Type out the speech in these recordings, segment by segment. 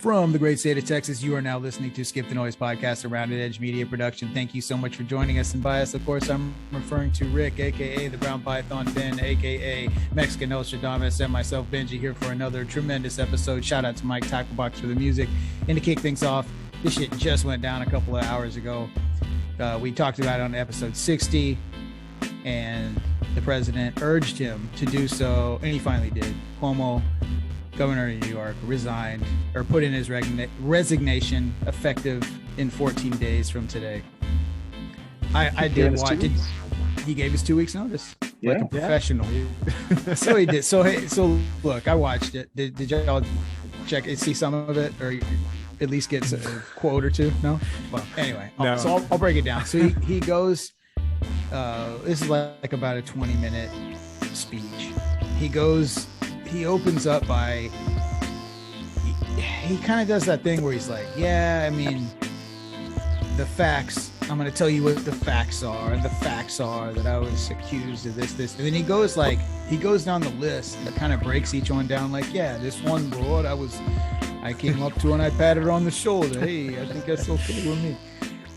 From the great state of Texas, you are now listening to Skip the Noise podcast, a Rounded Edge media production. Thank you so much for joining us. And by us, of course, I'm referring to Rick, a.k.a. the Brown Python Ben, a.k.a. Mexican Nostradamus, and myself, Benji, here for another tremendous episode. Shout out to Mike Tacklebox for the music. And to kick things off, this shit just went down a couple of hours ago. We talked about it on episode 60, and the president urged him to do so, and he finally did. Cuomo, governor of New York, resigned or put in his resignation effective in 14 days from today. I did watch it. He gave us 2 weeks notice, like a professional. So he did. So hey, so look, I watched it. Did y'all check it, see some of it, or at least get a quote or two? No. Well, anyway, no. So I'll break it down. So he goes. This is like about a 20-minute speech. He opens up by, he kind of does that thing where he's like, yeah, I mean, the facts, I'm going to tell you what the facts are. And the facts are that I was accused of this. And then he goes down the list and kind of breaks each one down. Like, yeah, this one broad, I came up to and I patted her on the shoulder. Hey, I think that's okay with me.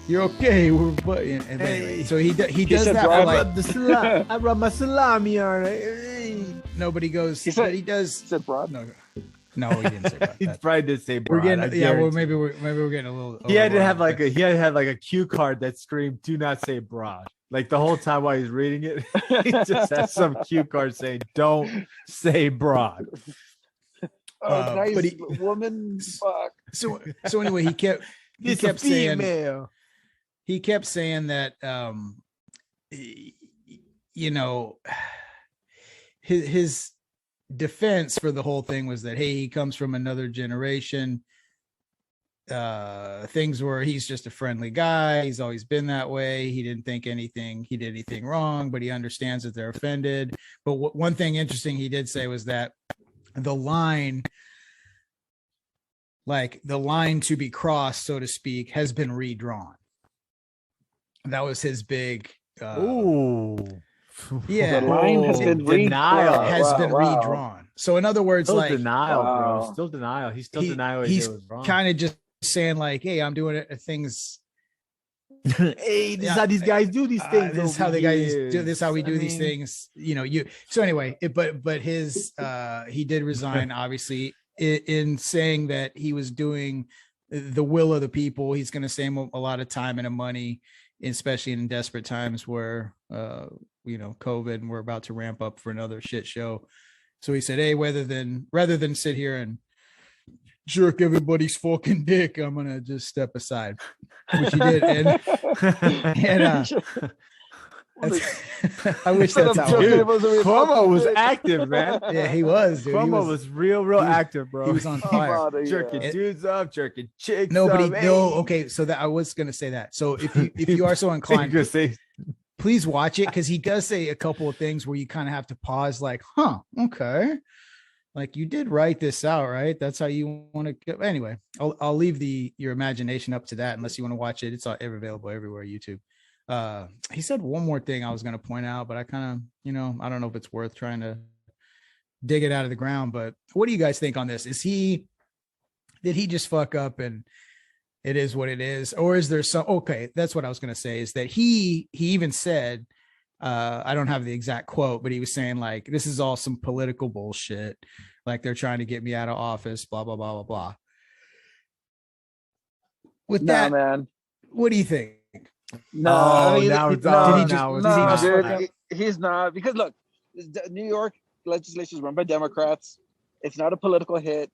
You're okay. And anyway, so he does that. I rub my salami on it. Nobody goes. He does. He said broad. No, he didn't say broad. He probably did say broad. We're getting, well, maybe we're getting a little. He had to have like a cue card that screamed "Do not say broad." Like the whole time while he's reading it, he just has some cue card saying "Don't say broad." Nice woman. Fuck. So anyway, he kept saying. He kept saying that, his defense for the whole thing was that, hey, he comes from another generation. Things where he's just a friendly guy. He's always been that way. He didn't think he did anything wrong, but he understands that they're offended. But one thing interesting he did say was that the line to be crossed, so to speak, has been redrawn. That was his big. Yeah, the line has been redrawn. So in other words, still like denial, bro. Still denial. He's still denying he was wrong. Kind of just saying like, "Hey, I'm doing things." Hey, this is how these guys do these things. This is how the guys do. This is how we do these things. So anyway, but his he did resign, obviously, in saying that he was doing the will of the people. He's going to save a lot of time and money, especially in desperate times where COVID, and we're about to ramp up for another shit show. So he said, hey, rather than sit here and jerk everybody's fucking dick, I'm gonna just step aside, which he did. And I wish that's how Cuomo was active, man. Yeah, he was, dude. Cuomo was real active, bro. He was on fire. Jerking dudes up, jerking chicks up. Hey. Okay, so that I was gonna say that. So if you are so inclined, please watch it, because he does say a couple of things where you kind of have to pause, like, okay, like you did write this out, right? That's how you want to go. Anyway, I'll leave your imagination up to that, unless you want to watch it. It's all available everywhere, YouTube. He said one more thing I was going to point out, but I kind of, I don't know if it's worth trying to dig it out of the ground. But what do you guys think on this? Did he just fuck up and it is what it is? Or is there okay, that's what I was going to say, is that he even said, I don't have the exact quote, but he was saying like, this is all some political bullshit. Like they're trying to get me out of office, blah, blah, blah, blah, blah. With that, man, what do you think? No, he's not, because look, New York legislation is run by Democrats. It's not a political hit.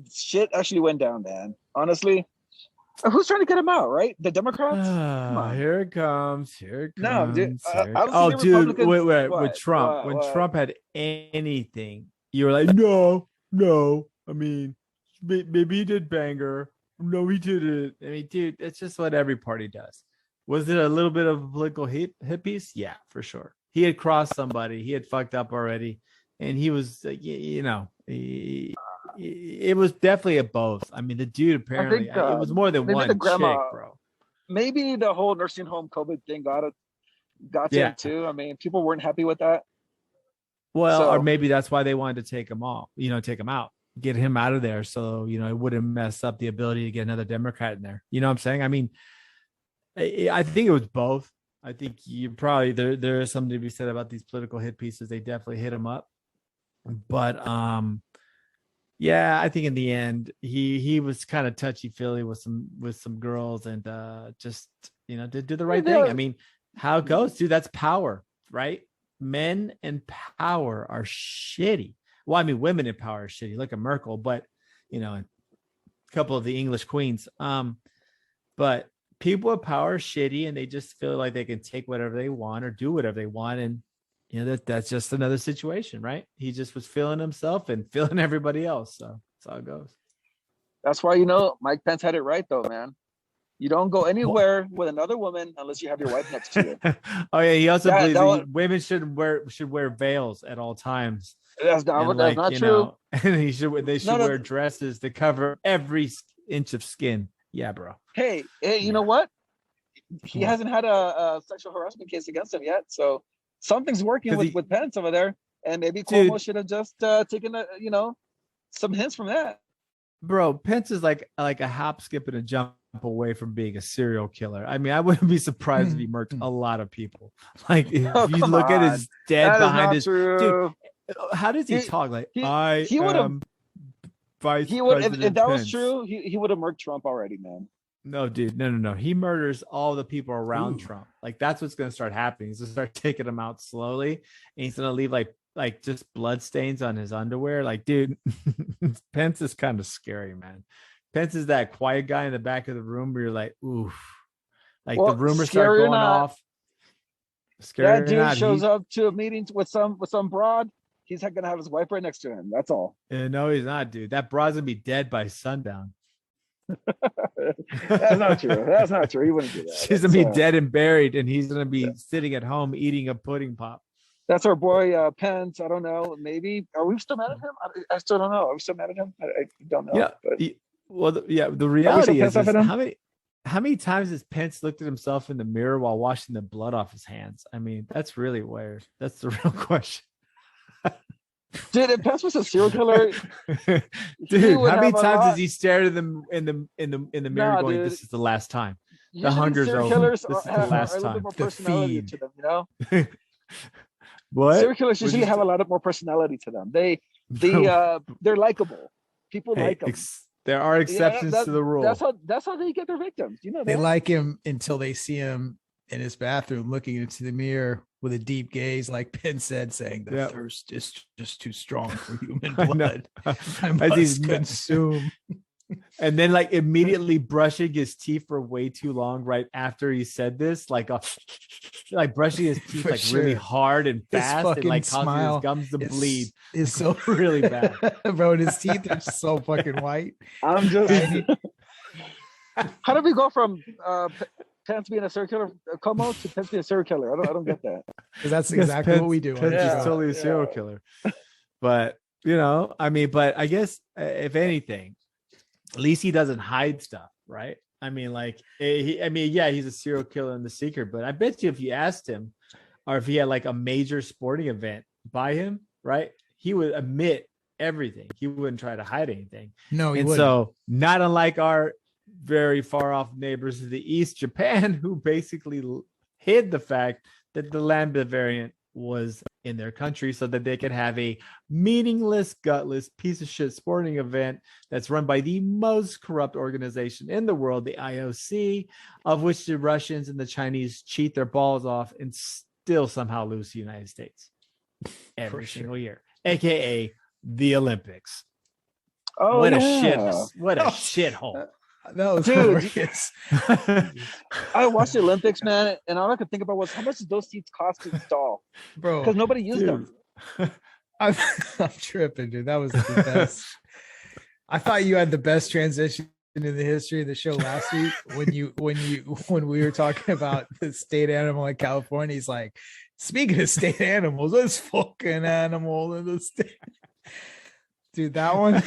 Shit actually went down, man. Honestly, who's trying to get him out? Right, the Democrats. Come on. Here it comes. No, dude. Dude, wait. With Trump, when Trump had anything, you were like, no. I mean, maybe he did banger. No, he didn't. I mean, dude, it's just what every party does. Was it a little bit of a political hit piece? Yeah, for sure. He had crossed somebody. He had fucked up already. And he was, it was definitely a both. I mean, the dude apparently, it was more than one chick, bro. Maybe the whole nursing home COVID thing got to him too. I mean, people weren't happy with that. Well, or maybe that's why they wanted to take him out. get him out of there, so it wouldn't mess up the ability to get another Democrat in there. You know what I'm saying? I mean, I think it was both. I think you probably there is something to be said about these political hit pieces. They definitely hit him up, but yeah, I think in the end he was kind of touchy feely with some girls, and just did the right thing. I mean, how it goes, dude. That's power, right? Men in power are shitty. Well, I mean, women in power are shitty. Look at Merkel, but a couple of the English queens. But people with power are shitty, and they just feel like they can take whatever they want or do whatever they want, and that's just another situation, right? He just was feeling himself and feeling everybody else. So that's how it goes. That's why Mike Pence had it right, though, man. You don't go anywhere with another woman unless you have your wife next to you. Oh yeah, he also believes that women should wear veils at all times. That's not true. And they should wear dresses to cover every inch of skin. Yeah, bro. Hey, you know what? He hasn't had a sexual harassment case against him yet, so something's working with Pence over there, and maybe Cuomo should have just taken some hints from that. Bro, Pence is like a hop, skip, and a jump away from being a serial killer. I mean, I wouldn't be surprised if he murked a lot of people. Like, if you look at his dead behind his dude, how does he talk? Like, he would have vice. He would if that was true. He would have murked Trump already, man. No, dude, no. He murders all the people around Trump. Like, that's what's going to start happening. He's going to start taking them out slowly, and he's going to leave like just blood stains on his underwear. Like, dude, Pence is kind of scary, man. Pence is that quiet guy in the back of the room where you're like, oof. Like, the rumors start going off. Scary that dude shows up to a meeting with some broad. He's gonna have his wife right next to him. That's all. No, he's not, dude. That broad's gonna be dead by sundown. That's not true. That's not true. He wouldn't do that. She's gonna be dead and buried, and he's gonna be sitting at home eating a pudding pop. That's our boy Pence. I don't know. Maybe are we still mad at him? I still don't know. Are we still mad at him? I don't know. Yeah. But... the reality is how many times has Pence looked at himself in the mirror while washing the blood off his hands? I mean, that's really weird. That's the real question. Dude, if Pence was a serial killer, dude, how many times has he stared at them in the mirror going, dude, "This is the last time. The hunger's over. This is the last time." The feed. To them, What? Serial killers usually have a lot of more personality to them. They're likable. People like them. There are exceptions to the rule. That's how they get their victims. They like him until they see him in his bathroom looking into the mirror with a deep gaze, like Penn said, saying the thirst is just too strong for human blood. I must consume. And then immediately brushing his teeth for way too long right after he said this, like brushing his teeth really hard and fast, and causing his gums to bleed. Is so really bad. Bro, his teeth are so fucking white. I'm just how did we go from Pence being a serial killer, Cuomo, to Pence being a serial killer? I don't get that. Because that's exactly what we do. Pence is totally a serial killer. But but I guess if anything, at least he doesn't hide stuff, right? I mean, he's a serial killer in the secret, but I bet you if you asked him, or if he had a major sporting event by him, right, he would admit everything. He wouldn't try to hide anything. No, he wouldn't. So not unlike our very far off neighbors to the east, Japan, who basically hid the fact that the lambda variant was in their country so that they could have a meaningless, gutless piece of shit sporting event that's run by the most corrupt organization in the world, the IOC, of which the Russians and the Chinese cheat their balls off and still somehow lose to the United States every single year, aka the Olympics. Oh, what a shithole. That was hilarious. I watched the Olympics, man, and all I could think about was how much did those seats cost to install, bro? Because nobody used them. I'm tripping, dude. That was the best. I thought you had the best transition in the history of the show last week when we were talking about the state animal in California. He's like, speaking of state animals, this fucking animal in the state. Dude, that one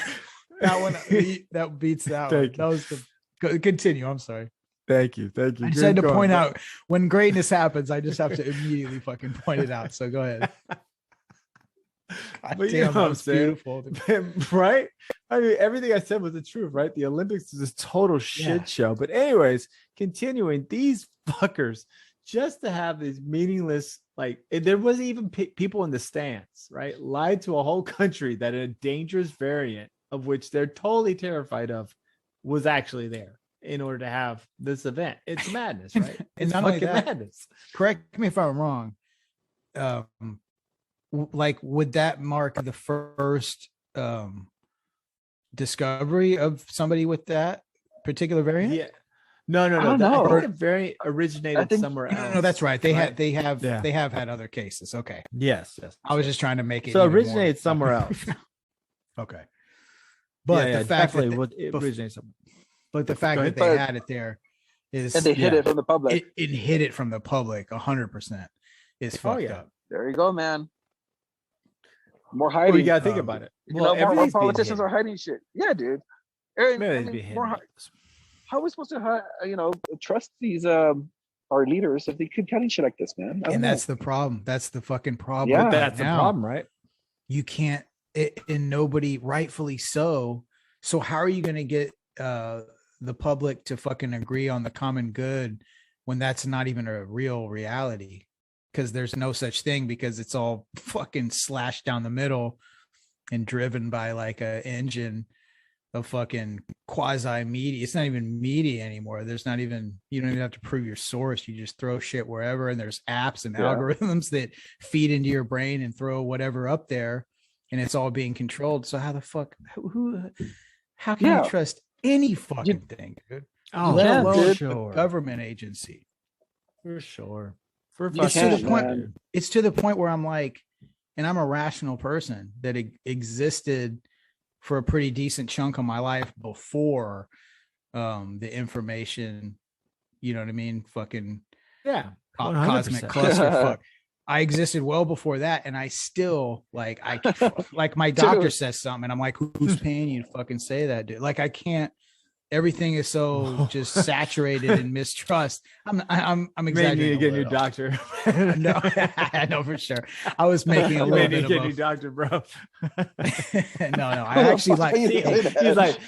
that beats that one. That was the continue. I'm sorry. Thank you. I just had to point out when greatness happens, I just have to immediately fucking point it out. So go ahead. But you know what I'm saying? Beautiful. Right? I mean, everything I said was the truth, right? The Olympics is a total shit show. But anyways, continuing, these fuckers, just to have these meaningless, like, there wasn't even people in the stands, right? Lied to a whole country that a dangerous variant of which they're totally terrified of was actually there in order to have this event. It's madness, right? It's not fucking that, madness. Correct me if I'm wrong. Like, would that mark the first discovery of somebody with that particular variant? Yeah. No. I think the variant originated somewhere else. No, that's right. They have had other cases. Okay. Yes. I was just trying to make it. So originated somewhere else. Okay. But the fact that it originated somewhere. But the fact that they had it there is, and they hid it from the public. It hid it from the public 100%. Is fucked up. There you go, man. More hiding. Well, you gotta think about it. Well, more politicians are hiding shit. Yeah, dude. How are we supposed to, trust these our leaders if they keep telling shit like this, man? And that's the problem. That's the fucking problem. Yeah, that's the problem, right? You can't, and nobody, rightfully so. So how are you going to get the public to fucking agree on the common good when that's not even a real reality? Because there's no such thing, because it's all fucking slashed down the middle and driven by like a engine of fucking quasi media. It's not even media anymore. There's not even, you don't even have to prove your source. You just throw shit wherever, and there's apps and algorithms that feed into your brain and throw whatever up there, and it's all being controlled. So how the fuck, how can you trust any fucking thing, dude? Let alone a government agency. For sure. It's to the point where I'm like, and I'm a rational person that existed for a pretty decent chunk of my life before the information, you know what I mean? Fucking cosmic clusterfuck. I existed well before that, and I still like my doctor says something, and I'm like, who's paying you to fucking say that, dude? Like, I can't. Everything is so just saturated in mistrust. I'm exaggerating. You need to get a new doctor. No, I know for sure. I was making a little bit of a new doctor, bro. No. I actually like. He's like,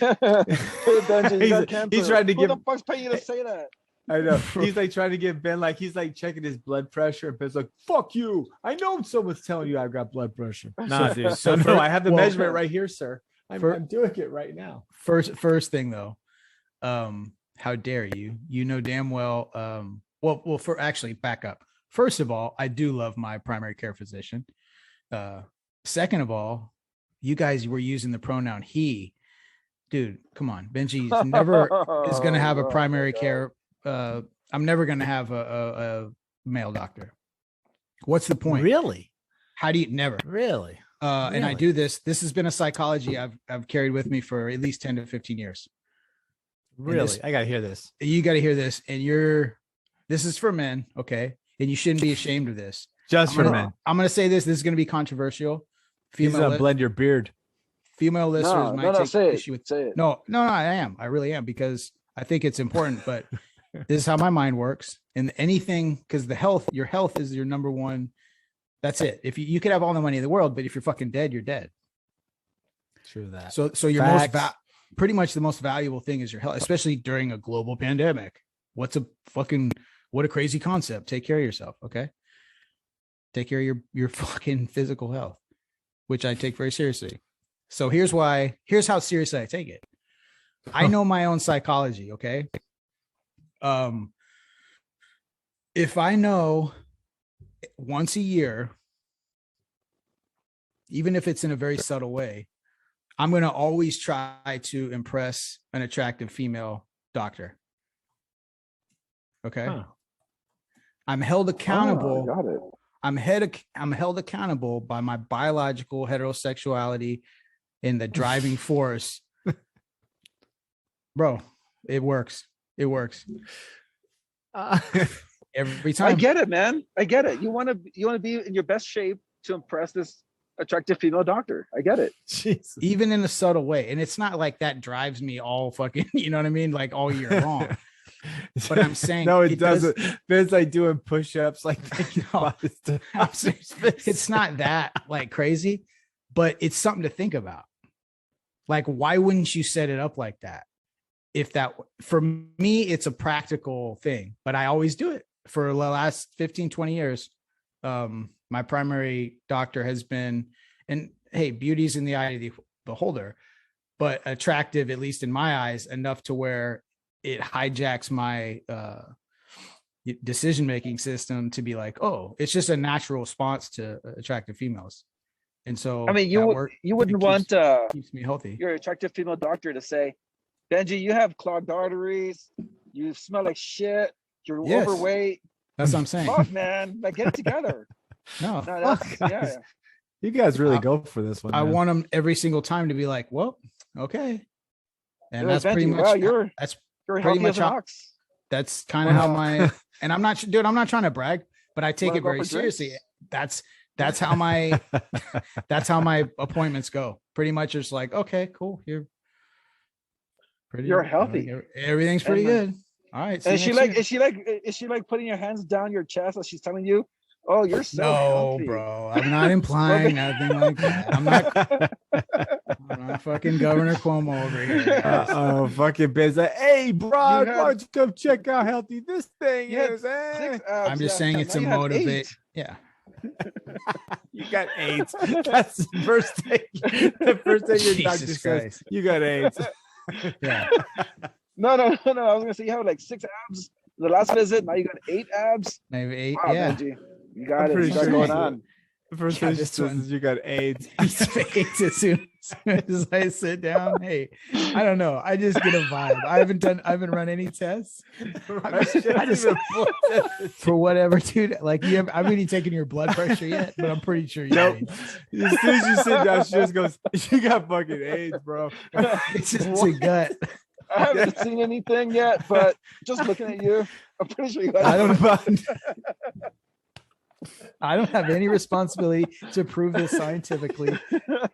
he's trying to get. Who the fuck's paying you to say that? I know. He's like trying to get Ben, like he's like checking his blood pressure, and Ben's like, "Fuck you! I know someone's telling you I've got blood pressure." Nah, dude. So no, I have the measurement right here, sir. I'm doing it right now. First thing though. How dare you? You know damn well. Actually, back up. First of all, I do love my primary care physician. Second of all, you guys were using the pronoun he. Dude, come on. Benji never is going to have a primary care. I'm never going to have a male doctor. What's the point? Really? How do you never? Really? And I do this. This has been a psychology I've carried with me for at least 10 to 15 years. Really? I got to hear this. You got to hear this. And this is for men. Okay. And you shouldn't be ashamed of this. Just for men. I'm going to say this. This is going to be controversial. Female, blend your beard. Female listeners might take issue with it. No, I am. I really am, because I think it's important, but this is how my mind works. And anything, because your health is your number one. That's it. If you could have all the money in the world, but if you're fucking dead, you're dead. True that. So your pretty much the most valuable thing is your health, especially during a global pandemic. What a crazy concept. Take care of yourself. Okay. Take care of your fucking physical health, which I take very seriously. So here's how seriously I take it. I know my own psychology. Okay. If I know once a year, even if it's in a very subtle way, I'm going to always try to impress an attractive female doctor. Okay. I'm held accountable. Got it. I'm held accountable by my biological heterosexuality in the driving force. Bro, it works. It works. Every time. I get it, man. I get it. You want to be in your best shape to impress this attractive female doctor. I get it. Jesus. Even in a subtle way. And it's not like that drives me all fucking, you know what I mean? Like all year long. But I'm saying no, it doesn't. Ben's like doing push-ups, like no, it's not that like crazy. but it's something to think about. Like, why wouldn't you set it up like that? If that, for me, it's a practical thing, but I always do it for the last 15, 20 years. My primary doctor has been, and hey, beauty's in the eye of the beholder, but attractive, at least in my eyes, enough to where it hijacks my decision-making system to be like, oh, it's just a natural response to attractive females. And so, I mean, you wouldn't want keeps me healthy. Your attractive female doctor to say, Benji, you have clogged arteries, you smell like shit, you're overweight. That's what I'm saying. Fuck, man, like, get it together. No, yeah. You guys really go for this one. I want them every single time to be like, well, okay. And that's Benji, pretty much, wow, you're pretty much how, ox. that's kind of how my, and I'm not trying to brag, but I take it very seriously. That's how my appointments go. Pretty much just like, okay, cool. You're healthy. Everything's pretty good. All right. And is she like putting your hands down your chest as she's telling you, oh, you're so healthy. Bro. I'm not implying nothing like that. I'm not fucking Governor Cuomo over here. Fucking biz. Hey, bro, why don't you come check out how healthy this thing is? I'm just saying it's a motivate. Yeah. You got AIDS. That's the first thing. The first thing your doctor says, you got AIDS. Yeah. No. I was gonna say you have like 6 abs. The last visit, now you got 8 abs. Maybe 8. Wow, yeah. Benji. You got it. What's going on? The first thing is you got AIDS. AIDS as soon as I sit down. Hey, I don't know. I just get a vibe. I haven't run any tests. I just for whatever, dude. Like I haven't even taken your blood pressure yet, but I'm pretty sure you. Nope. As soon as you sit down, she just goes, "You got fucking AIDS, bro." It's just a gut. I haven't seen anything yet, but just looking at you, I'm pretty sure you got it. I don't have any responsibility to prove this scientifically.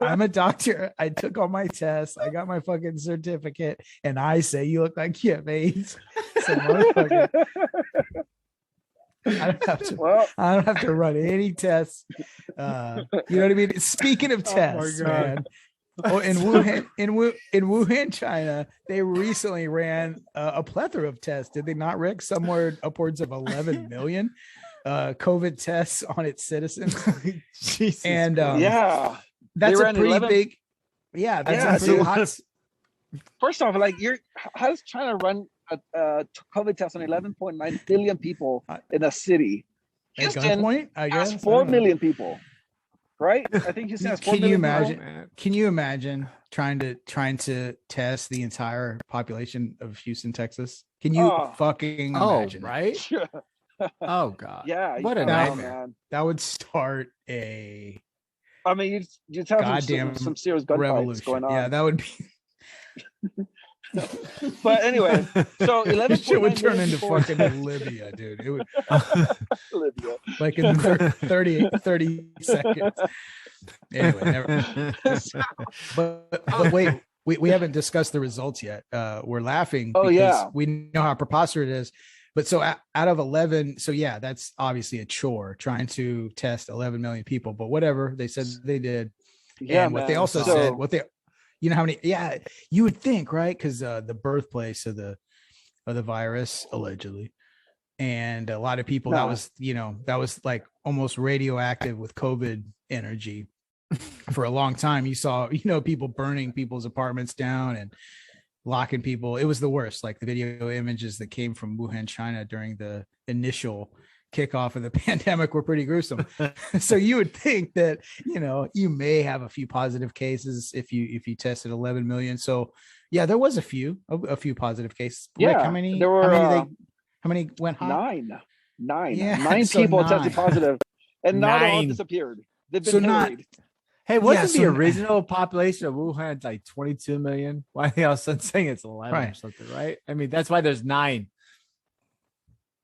I'm a doctor. I took all my tests. I got my fucking certificate, and I say you look like you have AIDS. So motherfucker, I don't have to run any tests. You know what I mean? Speaking of tests, man. Oh, in Wuhan, China, they recently ran a plethora of tests. Did they not, Rick? Somewhere upwards of 11 million COVID tests on its citizens. Jesus, and that's a pretty big. Yeah, that's a hot. First off, like how's China run a COVID test on 11.9 billion people in a city? Houston has 4 million people. Right? I think Houston has 4 million. Can you imagine trying to test the entire population of Houston, Texas? Can you fucking imagine? Right? Oh God. Yeah. What a nightmare. Man. That would start a. I mean, you'd have some serious gunfights going on. Yeah, that would be. But anyway, so 11 shit would turn into fucking Libya, dude. It would Libya. Like in 30 seconds. Anyway, but wait, we haven't discussed the results yet. We're laughing because we know how preposterous it is. But so out of 11, so yeah, that's obviously a chore trying to test 11 million people. But whatever, they said they did. Yeah, and what they also said, you know how many? Yeah, you would think, right? Because the birthplace of the virus, allegedly, and a lot of people that was like almost radioactive with COVID energy for a long time. You saw, people burning people's apartments down and locking people. It was the worst. Like the video images that came from Wuhan, China during the initial kickoff of the pandemic were pretty gruesome. So you would think that, you may have a few positive cases if you tested 11 million. So yeah, there was a few positive cases. Yeah. Rick, how many went high? 9. Yeah, 9 people tested positive and not all disappeared. They've been buried. Hey, wasn't the original population of Wuhan like 22 million? Why are they all of a sudden saying it's 11 or something, right? I mean, that's why there's 9.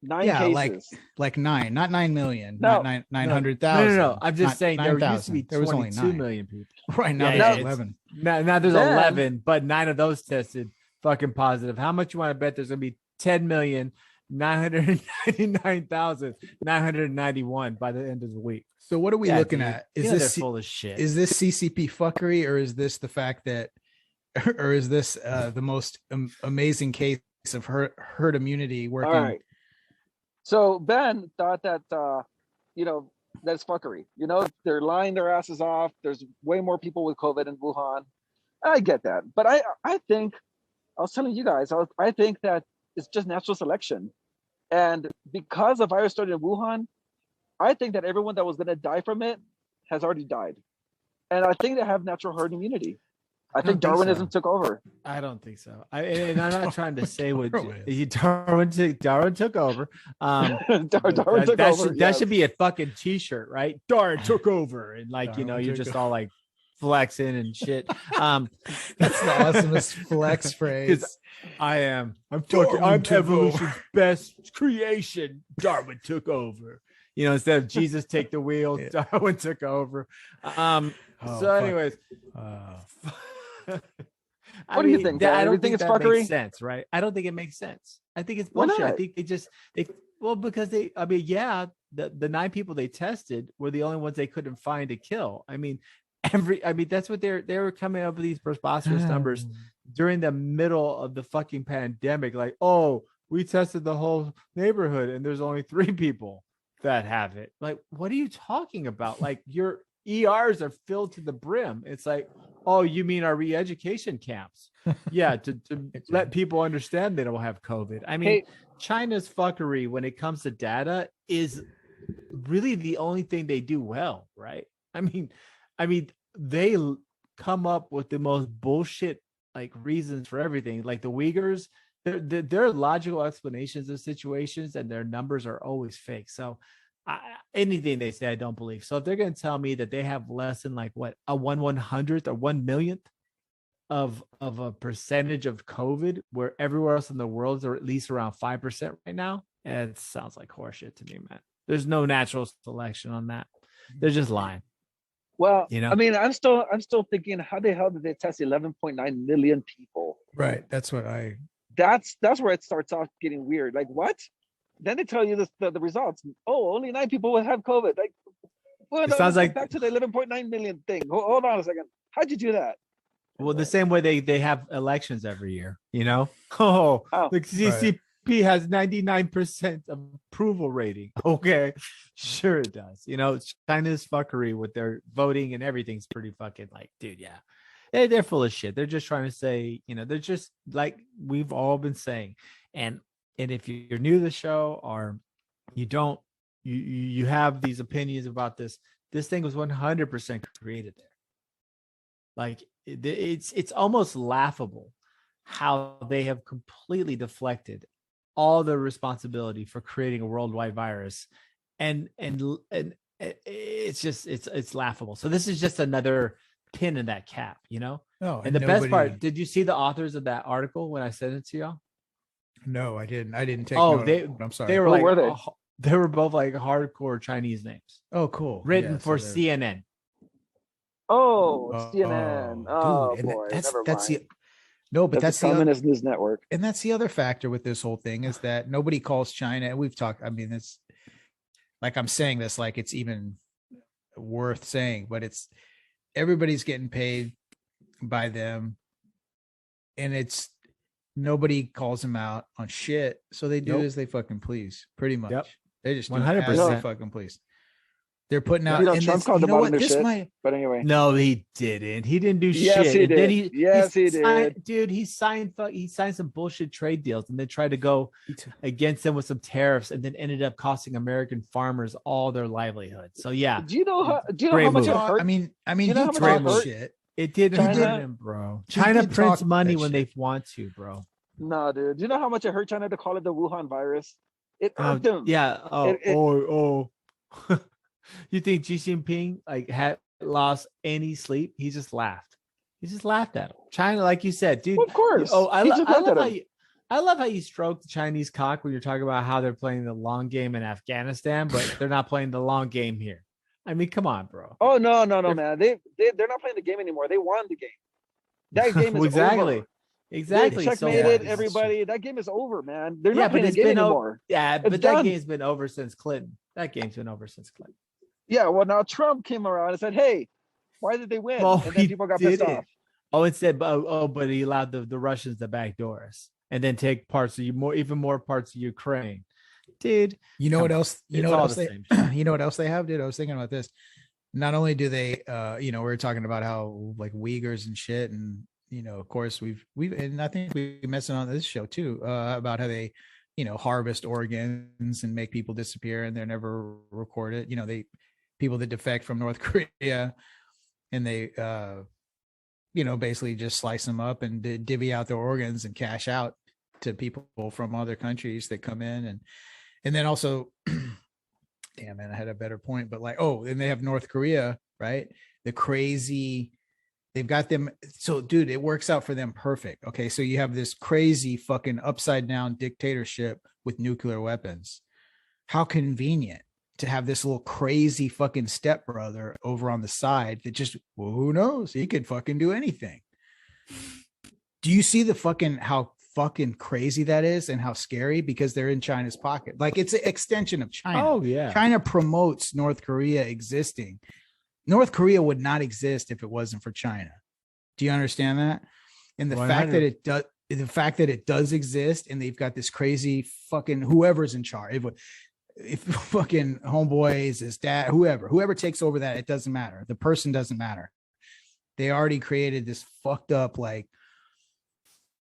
9 cases. like 9, not 9 million, no. not 900,000. No. I'm just saying there used to be 22 million people. Right now, there's 11. Now there's 11, but 9 of those tested fucking positive. How much you want to bet there's gonna be 10 million 999,991 by the end of the week. So what are we looking at? Is this full of shit? Is this CCP fuckery, or is this the fact that, or is this the most amazing case of herd immunity working? All right. So Ben thought that that's fuckery. They're lying their asses off. There's way more people with COVID in Wuhan. I get that, but I think I was telling you guys, I think that it's just natural selection, and because the virus started in Wuhan, I think that everyone that was going to die from it has already died, and I think they have natural herd immunity. I think Darwinism took over. I don't think so. I'm not trying to say what Darwin took over. Darwin took over. That should be a fucking t-shirt, right? Darwin took over, and you're just all like flexing and shit. That's the awesomest flex phrase. I'm evolution's best creation. Darwin took over. Instead of Jesus take the wheel, Darwin took over. Anyways. What do you think? I don't think it's fuckery. Makes sense, right? I don't think it makes sense. I think it's bullshit. I think because the 9 people they tested were the only ones they couldn't find to kill. That's what they were coming up with these preposterous numbers during the middle of the fucking pandemic. Like, oh, we tested the whole neighborhood and there's only 3 people that have it. Like, what are you talking about? Like, your ERs are filled to the brim. It's like, oh, you mean our re-education camps? Yeah, to let people understand they don't have COVID. China's fuckery when it comes to data is really the only thing they do well, right? They come up with the most bullshit reasons for everything. Like the Uyghurs, their logical explanations of situations and their numbers are always fake. So anything they say, I don't believe. So if they're going to tell me that they have less than a 1/100th or 1/1,000,000th of a percentage of COVID, where everywhere else in the world are at least around 5% right now, it sounds like horseshit to me, man. There's no natural selection on that. They're just lying. Well, I'm still thinking, how the hell did they test 11.9 million people? Right. That's what That's where it starts off getting weird. Like, what? Then they tell you the results. Oh, only 9 people would have COVID. Like, it sounds like back to the 11.9 million thing. Hold on a second. How'd you do that? Well, the same way they have elections every year. The CCP has 99% approval rating. Okay, sure it does. China's fuckery with their voting and everything's pretty fucking dude. Yeah, they're full of shit. They're just trying to say, they're just like we've all been saying. And if you're new to the show or you don't, you have these opinions about this thing was 100% created there. Like it's almost laughable how they have completely deflected all the responsibility for creating a worldwide virus, and it's laughable. So this is just another pin in that cap, Oh, and the best part, did you see the authors of that article when I sent it to y'all? No, I didn't take note. I'm sorry. They were they were both hardcore Chinese names. Oh, cool. Written for CNN. CNN. Oh, dude, boy. That's the communist news network. And that's the other factor with this whole thing is that nobody calls China. And we've talked. It's like I'm saying this like it's even worth saying, but it's everybody's getting paid by them, and it's nobody calls them out on shit. So they do as they fucking please. Pretty much. Yep. They just 100% as they fucking please. They're putting out. Trump called them out shit. But anyway, no, he didn't. He didn't do shit. Yes, he did. He did. Dude, he signed some bullshit trade deals and then tried to go against them with some tariffs, and then ended up costing American farmers all their livelihood. So yeah. Do you know how much it hurt? He did shit. It didn't hurt him, bro. China prints money when they want to, bro. No, dude. Do you know how much it hurt China to call it the Wuhan virus? It hurt them. Yeah. You think Xi Jinping had lost any sleep? He just laughed. He just laughed at him. China, like you said, dude. Well, of course. I love how you stroke the Chinese cock when you're talking about how they're playing the long game in Afghanistan, but they're not playing the long game here. Come on, bro. Oh no, man. They're not playing the game anymore. They won the game. That game is exactly. over. Exactly. They checkmated everybody. That game is over, man. They're not playing the game anymore. But that game's been over since Clinton. That game's been over since Clinton. Yeah, well, now Trump came around and said, "Hey, why did they win?" Well, and then people got pissed off. Oh, instead, but he allowed the Russians to backdoor us and then take even more parts of Ukraine, dude. You know what else? You know what else they have, dude? I was thinking about this. Not only do they, we were talking about how like Uyghurs and shit, and of course we've and I think we mentioned on this show too about how they, harvest organs and make people disappear and they're never recorded. People that defect from North Korea, and they basically just slice them up and divvy out their organs and cash out to people from other countries that come in, and then also damn man, I had a better point, but and they have North Korea, right? They've got them. So dude, it works out for them perfect. Okay. So you have this crazy fucking upside down dictatorship with nuclear weapons. How convenient to have this little crazy fucking stepbrother over on the side that just, well, who knows? He could fucking do anything. Do you see how fucking crazy that is and how scary? Because they're in China's pocket. Like, it's an extension of China. Oh yeah. China promotes North Korea existing. North Korea would not exist if it wasn't for China. Do you understand that? And the fact that it does exist, and they've got this crazy fucking whoever's in charge. If fucking homeboys, his dad, whoever takes over that, it doesn't matter. The person doesn't matter. They already created this fucked up, like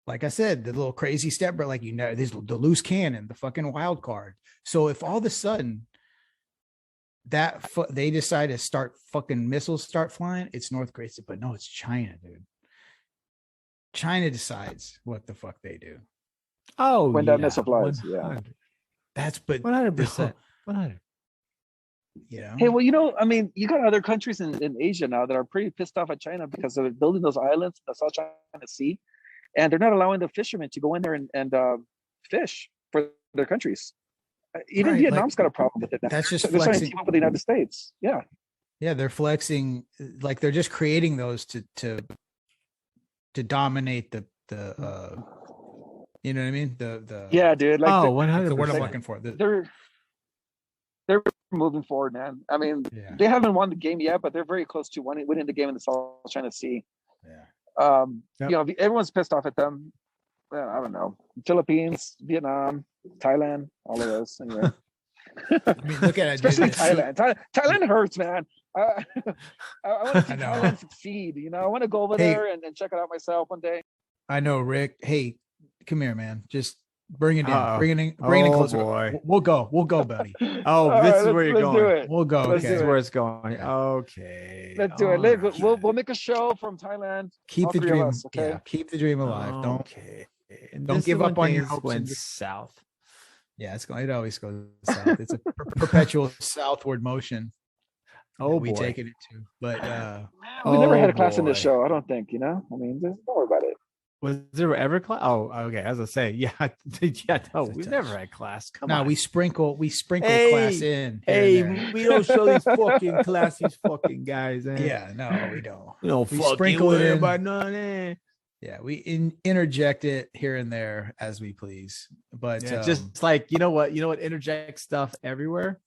I said, the little crazy stepbrother, there's the loose cannon, the fucking wild card. So if all of a sudden they decide to start fucking missiles start flying, it's North Korea. But no, it's China, dude. China decides what the fuck they do. Oh, when that missile flies, 100. Yeah. That's 100%. 100. Hey, well, you got other countries in Asia now that are pretty pissed off at China because they're building those islands in the South China Sea, and they're not allowing the fishermen to go in there and fish for their countries. Even right, Vietnam's got a problem with it now. That's just they're trying to team up with the United States. Yeah. Yeah, they're flexing, like they're just creating those to dominate the you know what I mean? Yeah, dude. Like 100%. The word I'm looking for. They're moving forward, man. I mean, they haven't won the game yet, but they're very close to winning the game in the South China Sea. Yeah. Everyone's pissed off at them. Well, I don't know. Philippines, Vietnam, Thailand, all of those. Anyway. I mean, look at it. Especially Thailand. Thailand hurts, man. I want to see Thailand succeed. I want to go over there and check it out myself one day. I know, Rick. Hey, come here, man. Just bring it in. Bring it in closer. Boy. We'll go, buddy. Oh, this is where you're going. We'll go. This is where it's going. Okay. Let's do it. We'll make a show from Thailand. Keep the dream. Okay. Yeah, keep the dream alive. Don't give up on your hopes. Went south. Yeah, it always goes south. It's a perpetual southward motion. Oh, we take it into. But we never had a class in this show. I don't think. I mean, don't worry about it. Was there ever class? Oh, okay. As I say, no, we've never had class. Come on. We sprinkle class in. Hey, we don't show these fucking class, these fucking guys. Yeah, no, we don't. We sprinkle it in by none. Yeah, we interject it here and there as we please. But just like you know what interject stuff everywhere.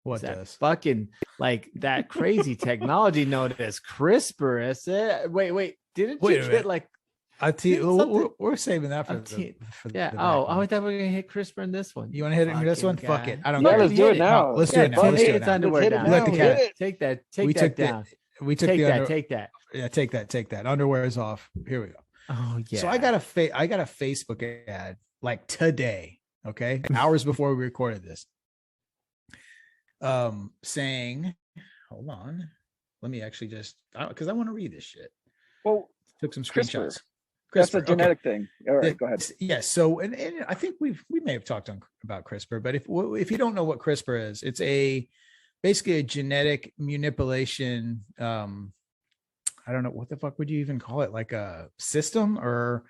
What does fucking like that crazy technology known as CRISPR? Wait, didn't you get like? I tell you, we're saving that for the I thought we were gonna hit CRISPR in this one. You want to hit it in this one? God. Fuck it. I don't care. Let's do it now. Let's do it now. It's underwear down. Take that down. Take that. Yeah, take that. Underwear is off. Here we go. Oh yeah. So I got a Facebook ad like today. Okay, hours before we recorded this. Saying, hold on, let me actually because I want to read this shit. Well, took some screenshots. That's a genetic thing. All right, go ahead. Yes. Yeah, so and I think we may have talked about CRISPR, but if you don't know what CRISPR is, it's basically a genetic manipulation. I don't know what the fuck would you even call it, like a system or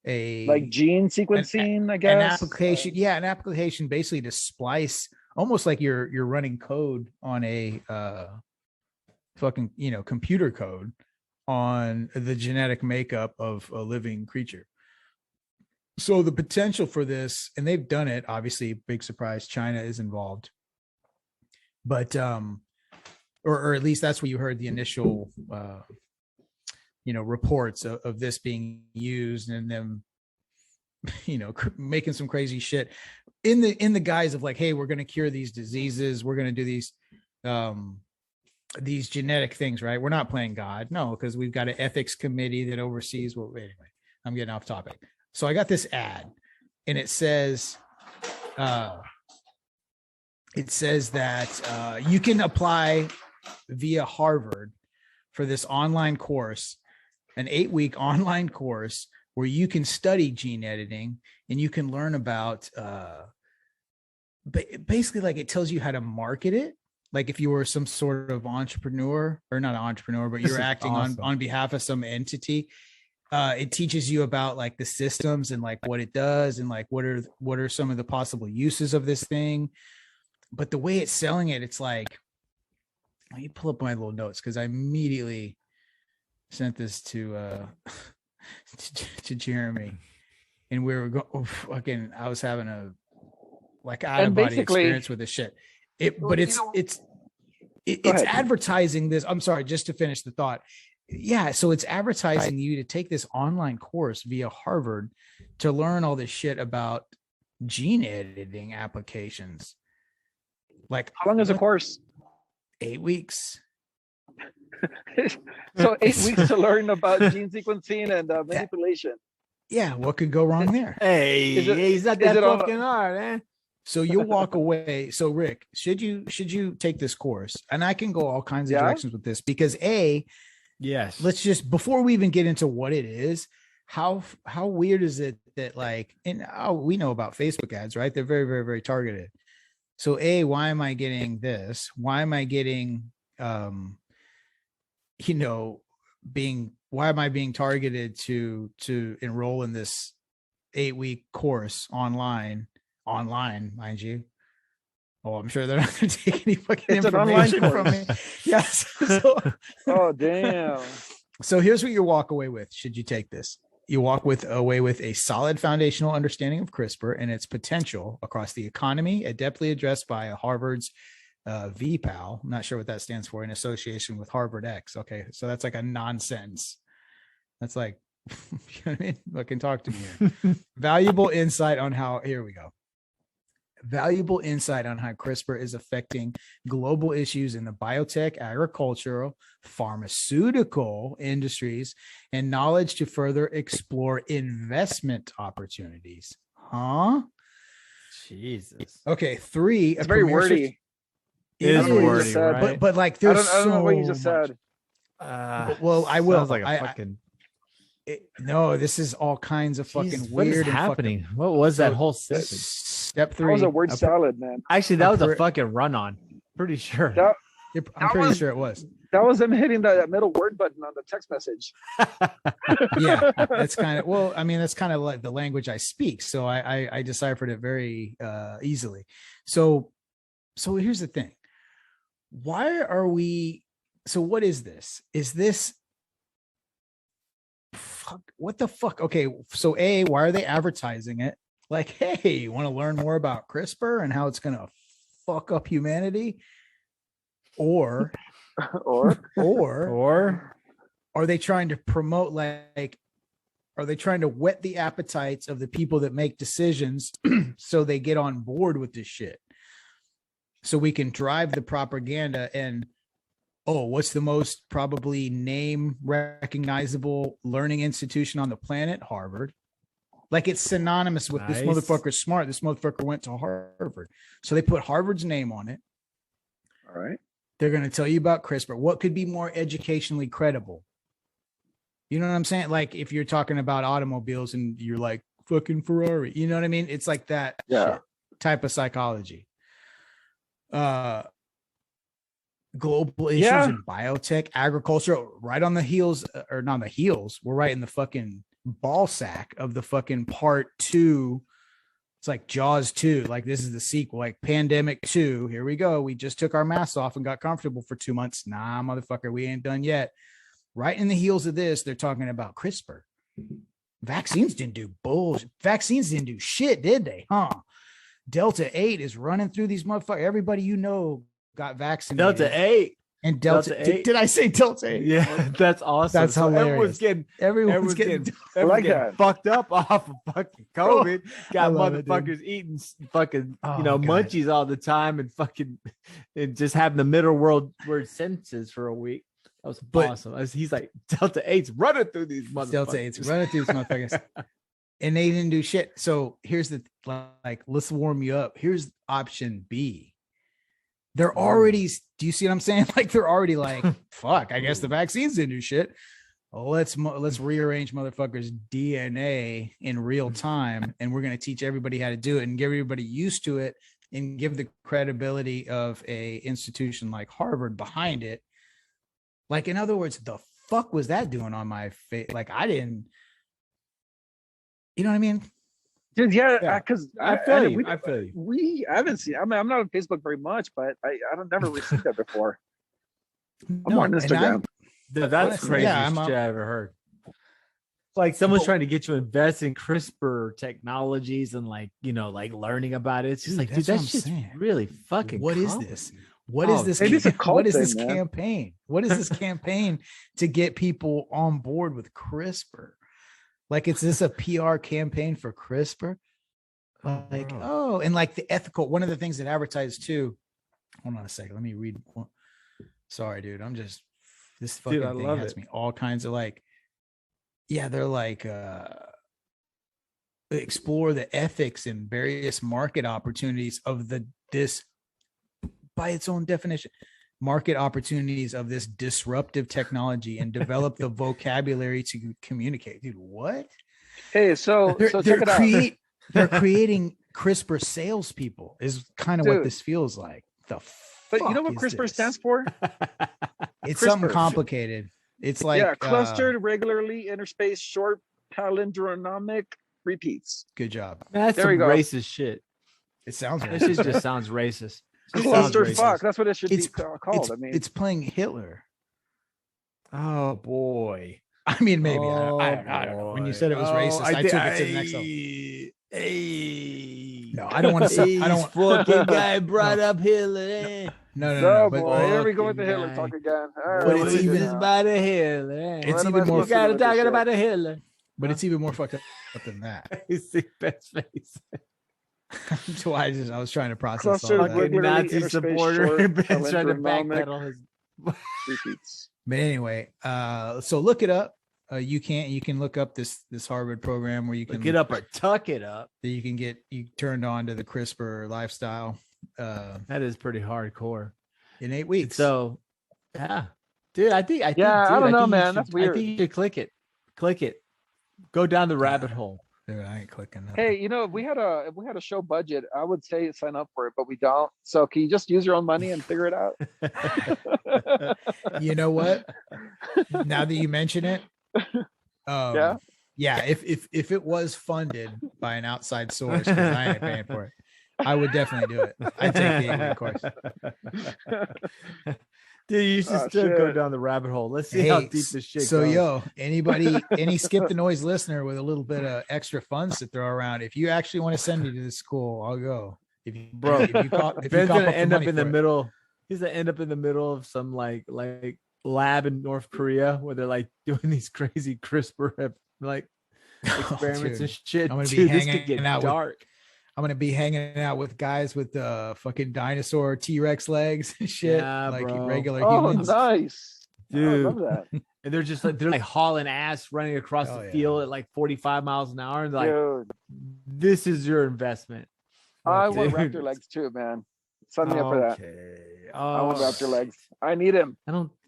like gene sequencing, I guess. An application basically to splice, almost like you're running code on a fucking computer code on the genetic makeup of a living creature. So the potential for this, and they've done it, obviously, big surprise, China is involved. But or at least that's what you heard the initial reports of this being used, and them making some crazy shit in the guise of like, hey, we're going to cure these diseases, we're going to do these genetic things, right? We're not playing God, no, because we've got an ethics committee that oversees. Well, anyway, I'm getting off topic. So I got this ad, and it says that you can apply via Harvard for this online course, an 8-week online course where you can study gene editing, and you can learn about basically, like, it tells you how to market it. Like if you were some sort of entrepreneur, or not an entrepreneur, but you're acting on behalf of some entity. It teaches you about like the systems and like what it does, and like what are some of the possible uses of this thing. But the way it's selling it, it's like, let me pull up my little notes, because I immediately sent this to Jeremy, and we were going fucking. I was having a like out of body experience with this shit. But it's advertising this. I'm sorry, just to finish the thought. Yeah, so it's advertising you to take this online course via Harvard to learn all this shit about gene editing applications. Like, how long is the course? 8 weeks. So 8 weeks to learn about gene sequencing and manipulation. Yeah, what could go wrong there? Hey, he's not that fucking hard, eh? So you'll walk away. So Rick, should you take this course? And I can go all kinds of directions with this, because yes, let's just, before we even get into what it is, how weird is it that like, and we know about Facebook ads, right? They're very, very, very targeted. So why am I getting this? Why am I getting, why am I being targeted to enroll in this 8-week course online, mind you? Oh, I'm sure they're not going to take any fucking information from me. Yes. Oh, damn. So here's what you walk away with. Should you take this? You walk away with a solid foundational understanding of CRISPR and its potential across the economy, adeptly addressed by Harvard's VPAL. I'm not sure what that stands for, in association with Harvard X. Okay, so that's like a non-sentence. That's like, you know what I mean? Fucking talk to me here. Valuable insight on how, here we go. Valuable insight on how CRISPR is affecting global issues in the biotech, agricultural, pharmaceutical industries, and knowledge to further explore investment opportunities. Huh? Jesus. Okay, 3. It's very wordy. It is wordy, right? But like, there's I don't know what you just said. Well, I will. Sounds like a fucking. No, this is all kinds of fucking what weird. What is happening? What was that whole sentence? Step 3. That was a word salad, man. Actually, that was a fucking run-on. Pretty sure. I'm pretty sure it was. That was him hitting that middle word button on the text message. Yeah, that's kind of, well, I mean, that's kind of like the language I speak, so I deciphered it very easily. So here's the thing. Why are we? So what is this? Is this? Fuck, what the fuck? Okay, so why are they advertising it? Like, hey, you want to learn more about CRISPR and how it's gonna fuck up humanity? Or are they trying to promote, like, are they trying to whet the appetites of the people that make decisions so they get on board with this shit? So we can drive the propaganda and, what's the most probably name recognizable learning institution on the planet? Harvard. Like, it's synonymous with this motherfucker's smart. This motherfucker went to Harvard. So they put Harvard's name on it. All right. They're going to tell you about CRISPR. What could be more educationally credible? You know what I'm saying? Like, if you're talking about automobiles and you're like, fucking Ferrari, you know what I mean? It's like that shit, type of psychology. Global issues in biotech, agriculture, right on the heels, or not the heels. We're right in the fucking ball sack of the fucking part 2. It's like Jaws 2. Like, this is the sequel, like Pandemic 2. Here we go. We just took our masks off and got comfortable for 2 months. Nah, motherfucker, we ain't done yet. Right in the heels of this, they're talking about CRISPR. Vaccines didn't do bullshit. Vaccines didn't do shit, did they? Huh? Delta 8 is running through these motherfuckers. Everybody you know got vaccinated. Delta 8. And Delta 8. Did I say Delta 8? Yeah, that's awesome. That's hilarious. Everyone's getting fucked up off of fucking COVID. Got motherfuckers eating fucking munchies all the time and fucking and just having the middle word sentences for a week. That was awesome. He's like, Delta 8's running through these motherfuckers. Delta 8's running through these motherfuckers. And they didn't do shit. So here's the let's warm you up. Here's option B. They're already, do you see what I'm saying? Like they're already like, fuck, I guess the vaccines didn't do shit. Let's rearrange motherfuckers' DNA in real time. And we're going to teach everybody how to do it and get everybody used to it and give the credibility of a institution like Harvard behind it. Like, in other words, the fuck was that doing on my face? Like I didn't, you know what I mean? Dude, yeah, because I feel you. I haven't seen. I mean, I'm not on Facebook very much, but I don't never received that before. I'm on Instagram. That's crazy shit I ever heard. Like someone's trying to get you to invest in CRISPR technologies and like learning about it. It's just like, dude, that's just really fucking. What is this? What is this? What is this campaign? What is this campaign to get people on board with CRISPR? Like, is this a PR campaign for CRISPR? Like, and like the ethical, one of the things that advertised too. Hold on a second. Let me read. Sorry, dude. This fucking thing has me all kinds of like, they're like, explore the ethics and various market opportunities of this, by its own definition, market opportunities of this disruptive technology and develop the vocabulary to communicate. Dude, what? Hey, so check it out. They're creating CRISPR salespeople is kind of what this feels like. But you know what CRISPR stands for? It's something complicated. It's like clustered, regularly interspaced, short palindromic repeats. Good job. That's some racist shit. It sounds racist. This just sounds racist. Cluster fuck. That's what it should be called. I mean, it's playing Hitler. Oh boy. I mean, maybe I don't know. When you said it was racist, I took it to the next level. No, I don't want to say. I don't. Fucking guy brought up Hitler. No. Boy, here we go with the Hitler talk again. But it's even about a Hitler. It's even more. You gotta talk about a Hitler. But it's even more fucked up than that. You see best face. So I was trying to process all that. Nazi supporter trying to backpedal his repeats. But anyway, so look it up. You can look up this Harvard program where you can look it up or tuck it up. That you can get you turned on to the CRISPR lifestyle. That is pretty hardcore. In 8 weeks. So yeah, dude, I think I don't know, man. That's weird. I think you should click it. Go down the rabbit hole. Dude, I ain't clicking that. Hey, if we had a show budget, I would say sign up for it, but we don't. So can you just use your own money and figure it out? You know what? Now that you mention it, if it was funded by an outside source, because I ain't paying for it, I would definitely do it. I'd take the 8-week course. Dude, you should still go down the rabbit hole. Let's see how deep this shit goes. Any Skip the Noise listener with a little bit of extra funds to throw around, if you actually want to send me to this school, I'll go. Ben's gonna end up in the middle. He's gonna end up in the middle of some like lab in North Korea where they're like doing these crazy CRISPR like experiments and shit. I'm gonna be hanging this could get out dark. I'm gonna be hanging out with guys with fucking dinosaur T-Rex legs and shit, regular humans. Oh, nice, dude! I love that. And they're just like hauling ass, running across the field at like 45 miles an hour, and like, this is your investment. I want raptor legs too, man. Sign me up for that. I want raptor legs. I need him. I don't think.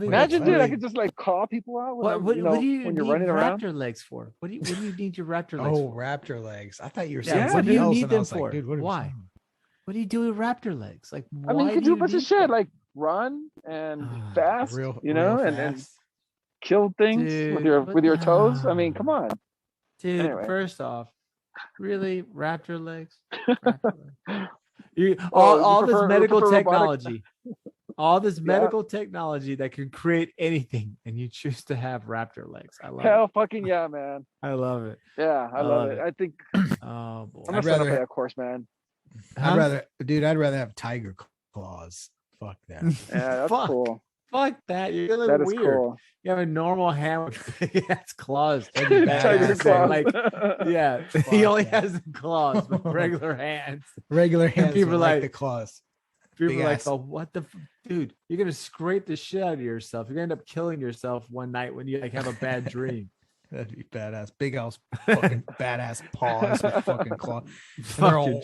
Imagine, dude, I could just like call people out when you're running around. Raptor legs for? What do you need your raptor legs for? Oh, raptor legs. I thought you were saying what do you need them for? Like, dude, why? What do you do with raptor legs? Like, I mean, you can do a bunch of shit, like run and fast, and kill things with your toes. I mean, come on, dude. Anyway. First off, really, raptor legs? All this medical technology. all this medical technology that can create anything, and you choose to have raptor legs. I love Hell it. fucking yeah, man. I love it. Yeah, I love it. I think Oh boy. I'm gonna sign up for that course, man. I'd rather have tiger claws. Fuck that. Yeah, that's cool. Fuck that. You're gonna That look is weird. cool. You have a normal hand with big ass claws. Tiger claws. Like, yeah, he only has the claws, but regular hands. Regular hands. People like the claws. People Big are like, ass. oh, what the dude? You're gonna scrape the shit out of yourself. You're gonna end up killing yourself one night when you like have a bad dream. That'd be badass. Big ass fucking badass paws with fucking claws.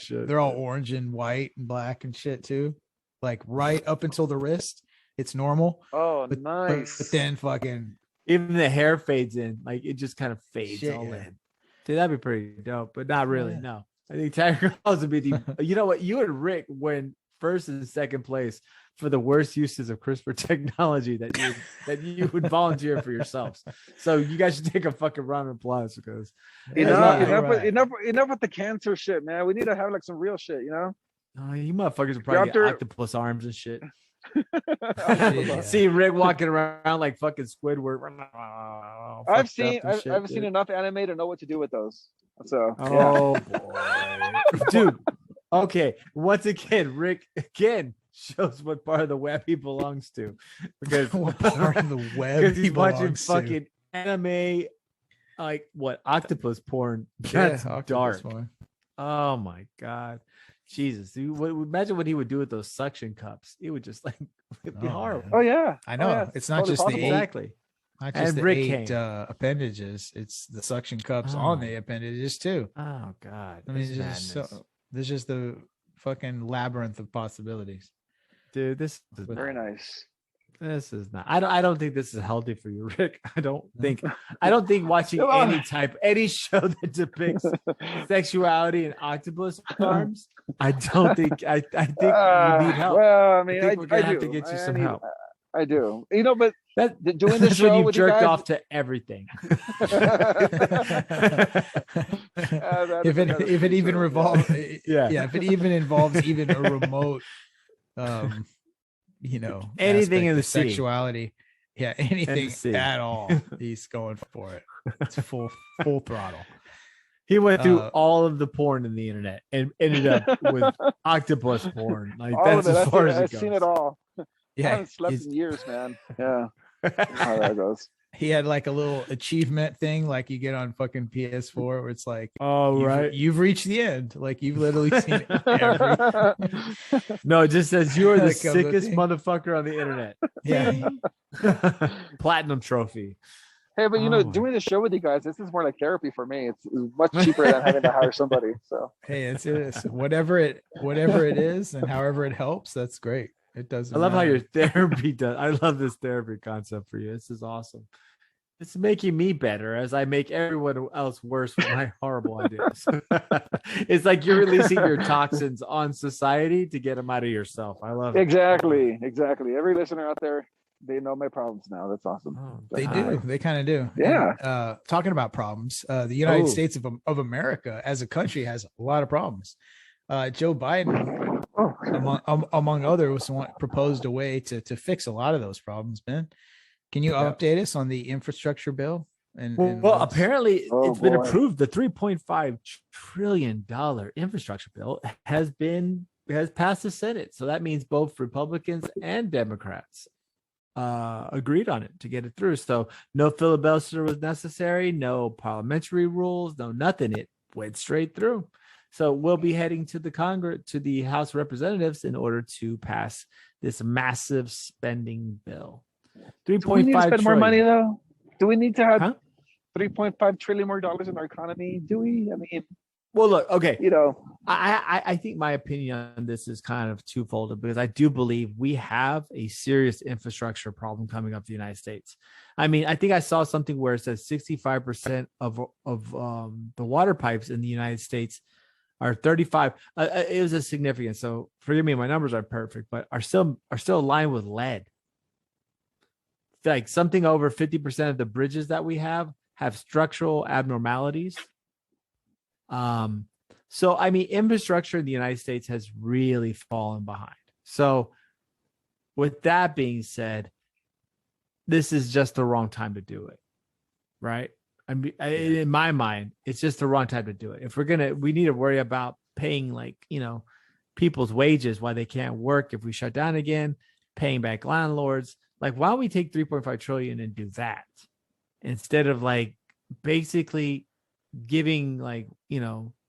Shit, they're all orange and white and black and shit too. Like right up until the wrist, it's normal. Oh, nice. But then fucking even the hair fades in, like it just kind of fades Shit, all yeah. in. Dude, that'd be pretty dope, but not really. Yeah. No, I think tiger claws would be the. You know what? You and Rick win first and second place for the worst uses of CRISPR technology that you would volunteer for yourselves. So you guys should take a fucking round of applause because enough with the cancer shit, man. We need to have like some real shit, you know? you motherfuckers would probably get octopus arms and shit. Yeah. See Rick walking around like fucking Squidward. I've seen enough anime to know what to do with those. So boy, dude. Okay, once again, Rick again shows what part of the web he belongs to, because what part of the web because he's he watching belongs to. fucking anime, like what octopus porn. That's dark. Porn. Oh my god, Jesus! Imagine what he would do with those suction cups. It would just like it'd be horrible. Oh yeah, I know. Yeah, it's not totally just possible. the Exactly. not just And the Rick 8 came. appendages. It's the suction cups on the appendages too. Oh god, I mean, this there's just the fucking labyrinth of possibilities. dude. This is Very nice. This is not. I don't think this is healthy for you, Rick. I don't think watching any show that depicts sexuality and octopus arms. I don't think. I think you need help. Well, I mean, I think we're gonna I have do. to get you some need- help. I do. You know, but doing the That's when show you with jerked you guys, off to everything. If it even revolves, if it even involves even a remote, anything Anything in the sea. sexuality, anything at all, he's going for it. It's full throttle. He went through all of the porn in the internet and ended up with octopus porn. Like all that's of it. as far as it I've goes. seen it all. I Yeah, haven't slept in years, man. Yeah. How that goes. he had like a little achievement thing, like you get on fucking PS4, where it's like, Oh right. you've reached the end. Like you've literally seen every. No, it just says you are the Like of the sickest thing. motherfucker on the internet. Yeah, Platinum trophy. Hey, but doing the show with you guys, this is more like therapy for me. It's much cheaper than having to hire somebody. So hey, it is whatever it is, and however it helps. That's great. It doesn't. I love how matter. your therapy does. I love this therapy concept for you. This is awesome. It's making me better as I make everyone else worse with my horrible ideas. It's like you're releasing your toxins on society to get them out of yourself. I love it. exactly. Every listener out there, they know my problems now. That's awesome. Oh, They do. They kind of do. Yeah. And, talking about problems, the United States of America as a country has a lot of problems. Joe Biden, among others, proposed a way to fix a lot of those problems. Ben, can you update us on the infrastructure bill? Well, apparently it's been boy. approved. The $3.5 trillion infrastructure bill has passed the Senate. So that means both Republicans and Democrats agreed on it to get it through. So no filibuster was necessary, no parliamentary rules, no nothing. It went straight through. So we'll be heading to the House of Representatives in order to pass this massive spending bill. Do we need to spend more money though? Do we need to have Huh? $3.5 trillion more in our economy? Do we? I mean, Well, look, okay. I I think my opinion on this is kind of twofold, because I do believe we have a serious infrastructure problem coming up in the United States. I mean, I think I saw something where it says 65% of the water pipes in the United States are 35. It was a significant. So forgive me, my numbers are perfect, but are still lined with lead. Like something over 50% of the bridges that we have structural abnormalities. So I mean, infrastructure in the United States has really fallen behind. So, with that being said, this is just the wrong time to do it, right? I mean, in my mind, it's just the wrong time to do it. If we need to worry about paying people's wages while they can't work. If we shut down again, paying back landlords, why don't we take 3.5 trillion and do that instead of basically giving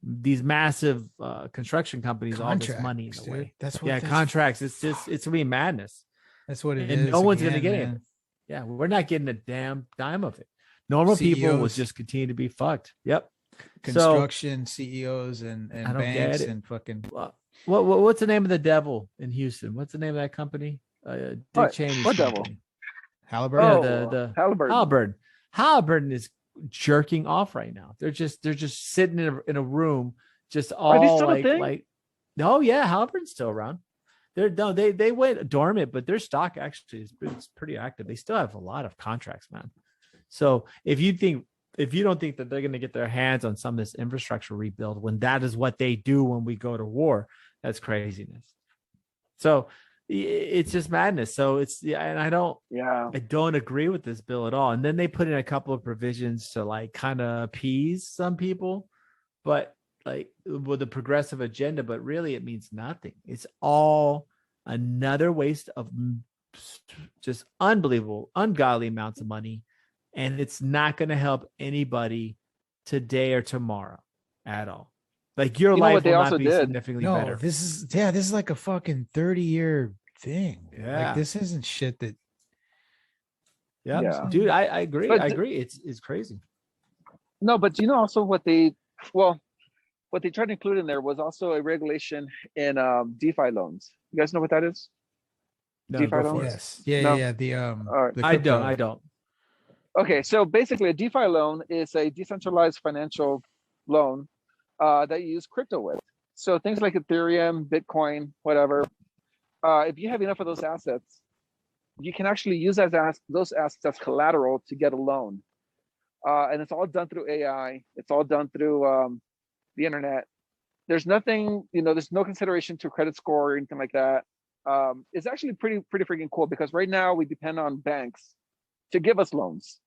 these massive construction companies contracts, all this money in the way. That's what. Contracts. It's gonna be madness. That's what it is. And no one's gonna get it. Yeah, we're not getting a damn dime of it. Normal people will just continue to be fucked. Yep. Construction CEOs and banks and fucking. What's the name of the devil in Houston? What's the name of that company? Dick Cheney's what devil? Halliburton. The Halliburton. Halliburton is jerking off right now. They're just sitting in a room, just all Are they still a thing? Oh yeah, Halliburton's still around. They went dormant, but their stock actually is pretty active. They still have a lot of contracts, man. So if you don't think that they're going to get their hands on some of this infrastructure rebuild when that is what they do when we go to war, that's craziness. So it's just madness. So and I don't agree with this bill at all. And then they put in a couple of provisions to kind of appease some people, but with a progressive agenda, but really it means nothing. It's all another waste of just unbelievable, ungodly amounts of money. And it's not going to help anybody today or tomorrow at all. Your life will not be significantly better. This is like a fucking 30-year thing. Yeah. This isn't shit that. Yeah. Dude, I agree. I agree. It's crazy. No, but also what they tried to include in there was also a regulation in DeFi loans. You guys know what that is? No, DeFi loans? Yes. Yeah. The I don't. Okay, so basically a DeFi loan is a decentralized financial loan that you use crypto with. So things like Ethereum, Bitcoin, whatever. If you have enough of those assets, you can actually use those assets as collateral to get a loan. And it's all done through AI. It's all done through the internet. There's nothing, there's no consideration to credit score or anything like that. It's actually pretty freaking cool because right now we depend on banks to give us loans,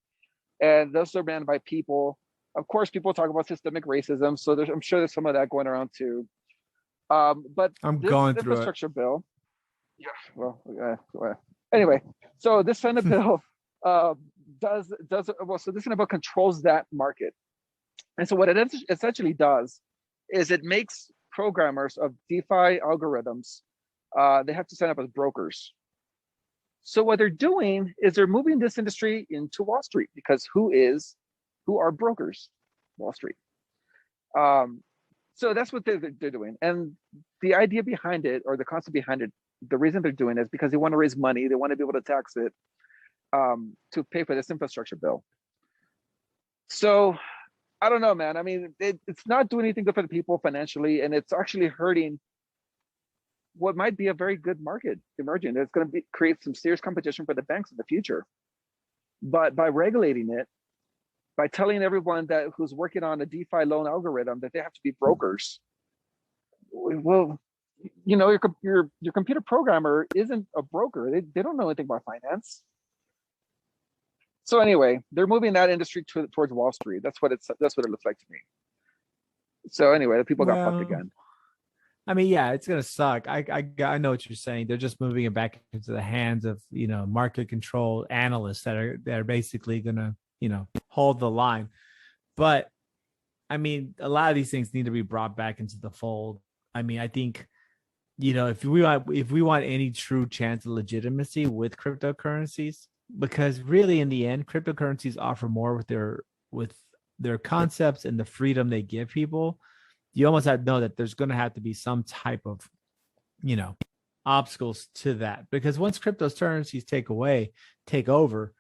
and those are banned by people. Of course, people talk about systemic racism, so I'm sure there's some of that going around too. But I'm going through infrastructure bill. Yeah. Well, anyway, so this Senate bill does well. So this Senate bill controls that market, and so what it essentially does is it makes programmers of DeFi algorithms. They have to sign up as brokers. So what they're doing is they're moving this industry into Wall Street because who are brokers? Wall Street. So that's what they're doing. And the idea behind it, or the concept behind it, the reason they're doing it is because they want to raise money. They want to be able to tax it to pay for this infrastructure bill. So I don't know, man. I mean, it's not doing anything good for the people financially, and it's actually hurting what might be a very good market emerging. It's going to create some serious competition for the banks in the future. But by regulating it, by telling everyone that who's working on a DeFi loan algorithm that they have to be brokers, well, your computer programmer isn't a broker. They don't know anything about finance. So anyway, they're moving that industry towards Wall Street. That's what it looks like to me. So anyway, the people got fucked again. I mean, yeah, it's gonna suck. I know what you're saying. They're just moving it back into the hands of market control analysts that are basically gonna hold the line. But I mean, a lot of these things need to be brought back into the fold. I mean, I think if we want any true chance of legitimacy with cryptocurrencies, because really in the end, cryptocurrencies offer more with their concepts and the freedom they give people. You almost have to know that there's going to have to be some type of, obstacles to that, because once cryptocurrencies take over,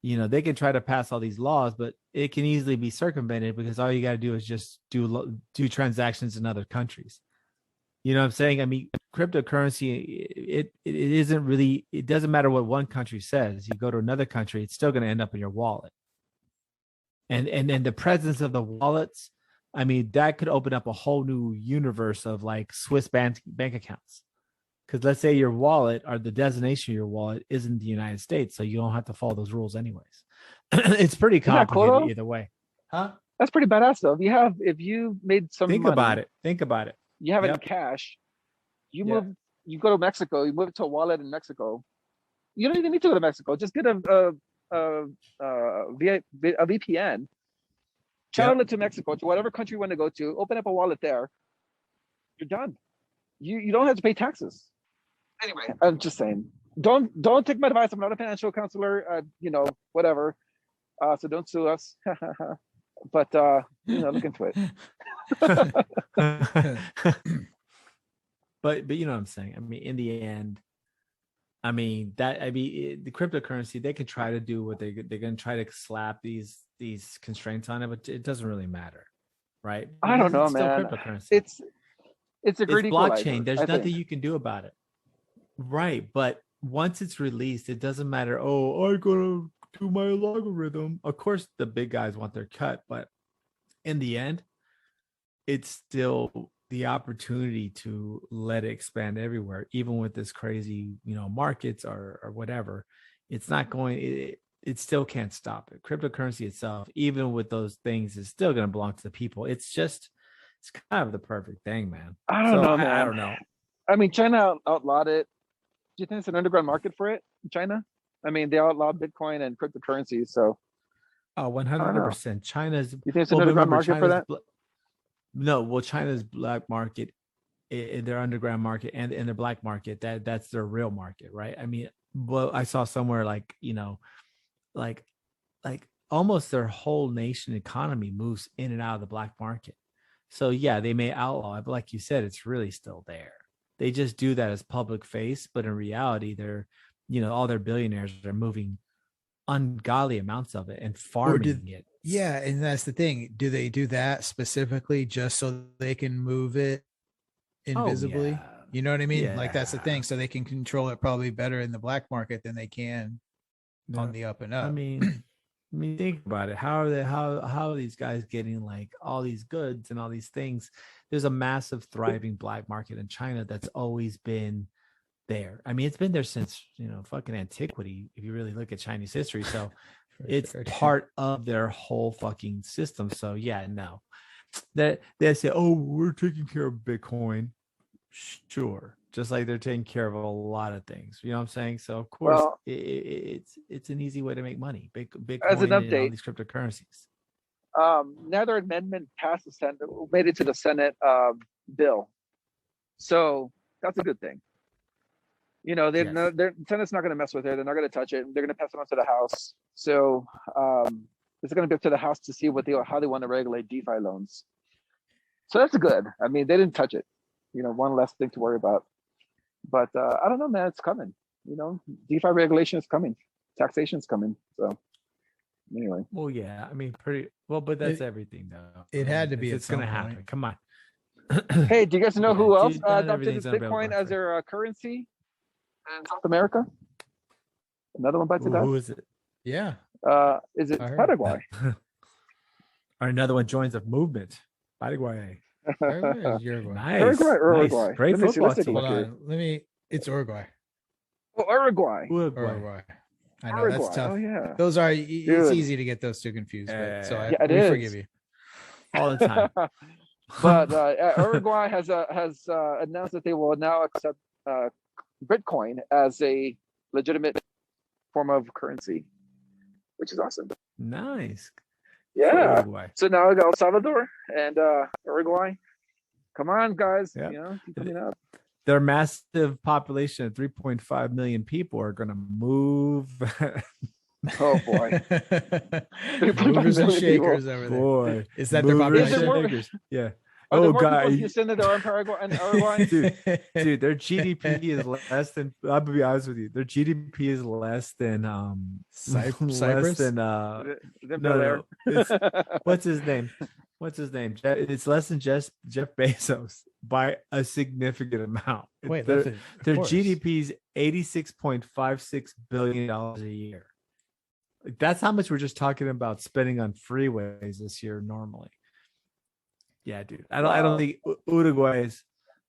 they can try to pass all these laws, but it can easily be circumvented because all you got to do is just do transactions in other countries. You know what I'm saying? I mean, cryptocurrency, it isn't really, it doesn't matter what one country says. You go to another country, it's still going to end up in your wallet. And the presence of the wallets, I mean, that could open up a whole new universe of like Swiss bank accounts. Because let's say your wallet or the destination of your wallet isn't the United States, so you don't have to follow those rules anyways. It's pretty complicated cool, either way. Huh? That's pretty badass though. If you made some Think money, about it. Think about it. You have it in cash. You move. You go to Mexico. You move it to a wallet in Mexico. You don't even need to go to Mexico. Just get a VPN. Channel it to Mexico, to whatever country you want to go to. Open up a wallet there. You're done. You don't have to pay taxes. Anyway, I'm just saying. Don't take my advice. I'm not a financial counselor. Whatever. So don't sue us. But look into it. But you know what I'm saying. I mean, in the end, the cryptocurrency, they can try to do what they're going to try to slap these constraints on it, but it doesn't really matter, right? I don't know, man. Cryptocurrency. It's a great blockchain. There's nothing you can do about it, right? But once it's released, it doesn't matter. Oh, I gotta do my logarithm. Of course, the big guys want their cut, but in the end, it's still the opportunity to let it expand everywhere, even with this crazy, markets or whatever. It's not going. It still can't stop it. Cryptocurrency itself, even with those things, is still going to belong to the people. It's kind of the perfect thing, man. I don't know, man. I don't know. I mean, China outlawed it. Do you think it's an underground market for it in China? I mean, they outlawed Bitcoin and cryptocurrency, so. Oh, 100%. China's. You think it's an underground market for that? No, well, China's black market, in their underground market and in their black market, that's their real market, right? I mean, well, I saw somewhere like almost their whole nation economy moves in and out of the black market. So yeah, they may outlaw it, but like you said, it's really still there. They just do that as public face, but in reality, they're, all their billionaires are moving ungodly amounts of it and farming it. Yeah, and that's the thing. Do they do that specifically just so they can move it invisibly? Oh, yeah. You know what I mean? Yeah. Like that's the thing. So they can control it probably better in the black market than they can on the up and up. I mean, think about it. How are these guys getting like all these goods and all these things? There's a massive thriving black market in China that's always been there. I mean, it's been there since, fucking antiquity, if you really look at Chinese history. So it's part of their whole fucking system. So yeah, no. That they say, oh, we're taking care of Bitcoin. Sure. Just like they're taking care of a lot of things. You know what I'm saying? So of course, it's an easy way to make money. Bitcoin as an update, and all these cryptocurrencies. Another amendment passed the Senate, made it to the Senate bill. So that's a good thing. The Senate's not going to mess with it. They're not going to touch it. They're going to pass it on to the House. So it's going to be up to the House to see how they want to regulate DeFi loans. So that's good. I mean, they didn't touch it. One less thing to worry about. But I don't know, man. It's coming. DeFi regulation is coming. Taxation is coming. So anyway. Well, yeah. I mean, pretty well, but that's everything, though. It had to be. It's going to happen. Come on. Hey, do you guys know who else adopted Bitcoin as their currency in South America? Another one bites the dust. Who is it? Yeah. Is it Paraguay? Or another one joins the movement. Paraguay. Uruguay. Nice. Uruguay. Great football team. Hold on. It's Uruguay. Oh, Uruguay. I know that's tough. Oh, yeah. Those are. It's easy to get those two confused. So we forgive you all the time. But Uruguay has announced that they will now accept Bitcoin as a legitimate form of currency, which is awesome. Nice. Yeah. So now we got El Salvador and Uruguay. Come on, guys. Yeah. Keep coming up. Their massive population of 3.5 million people are going to move. Oh boy. Movers and shakers over there. Boy. Is that their population? Yeah. Are there more people in Houston than there are in Paraguay and Uruguay? Dude, their GDP is less than. I'm gonna be honest with you. Their GDP is less than Cyprus. Less than no. What's his name? It's less than Jeff Bezos by a significant amount. Wait, their GDP is $86.56 billion a year. That's how much we're just talking about spending on freeways this year normally. Yeah, dude. I don't think Uruguay is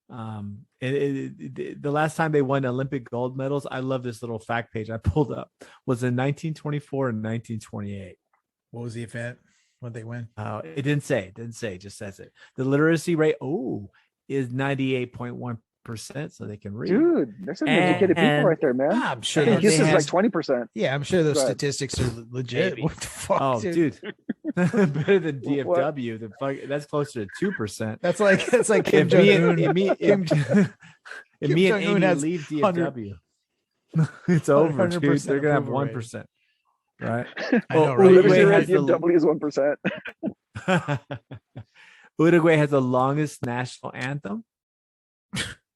The last time they won Olympic gold medals, I love this little fact page I pulled up, was in 1924 and 1928. What was the event? What they win? It didn't say. It just says it. The literacy rate is 98.1%, so they can read. Dude, there's some educated people right there, man. I'm sure Houston's like 20%. Yeah, I'm sure those statistics are legit. Maybe. What the fuck? Oh, dude. Better than What? DFW. That's closer to 2%. That's like Kim If Jong me Un. and me and Jong-un Amy has leave DFW, it's over, dude. 100% They're gonna have approval rating. 1%, right? I know, Well, right? Uruguay Literacy has rate DFW is 1%. Uruguay has the longest national anthem,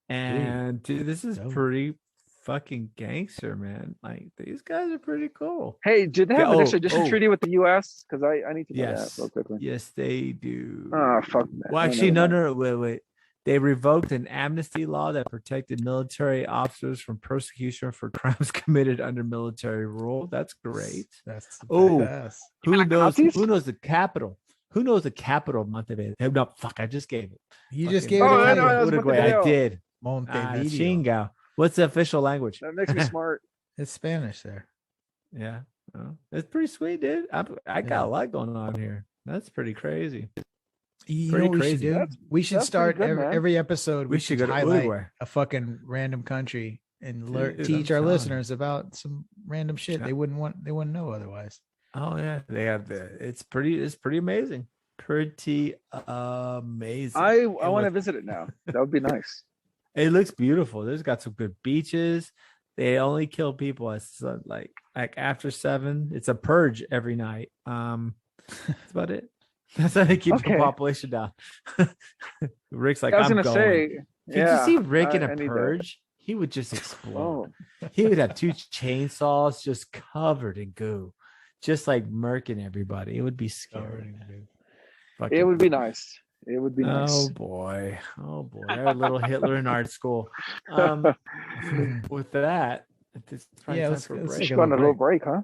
and dude, this is Dope. pretty fucking gangster, man. Like these guys are pretty cool. Hey, did they have an Oh, extradition oh. treaty with the U.S.? Because I need to know Yes, that real quickly. yes, they do. Oh, fuck that. Well, actually, no, wait. They revoked an amnesty law that protected military officers from persecution for crimes committed under military rule. That's great. That's Oh, badass. Who like knows? Nazis? Who knows the capital? Who knows the capital of Montevideo? No, fuck! I just gave it. You just Fucking- gave Oh, it I away. know, I was Uruguay. I Montevideo. did. Montevideo. Chinga. What's the official language? That makes me smart. It's Spanish there. Yeah, oh, it's pretty sweet, dude. I got a lot going on here. That's pretty crazy. You Pretty know what we should crazy. do? That's- We should that's start pretty good, man. every episode. We should go to highlight Uruguay. a fucking random country and Dude, teach I'm our telling listeners about some random shit Yeah. they wouldn't know otherwise. Oh yeah, they have the. It's pretty amazing. Pretty amazing. I want to visit it now. That would be nice. It looks beautiful. There's got some good beaches. They only kill people at like after 7. It's a purge every night. That's about it. That's how they keep the Okay. population down. Rick's like, I was I'm gonna going. say, Could yeah. you see Rick in I a need that. purge? He would just explode. Oh, He would have 2 chainsaws just covered in goo, just like murking everybody. It would be scary. Fucking- it would be nice. It would be Oh nice. boy. I had a little Hitler in art school. With that, it's probably Yeah, time let's- for a let's break. take Just going on a little break, huh?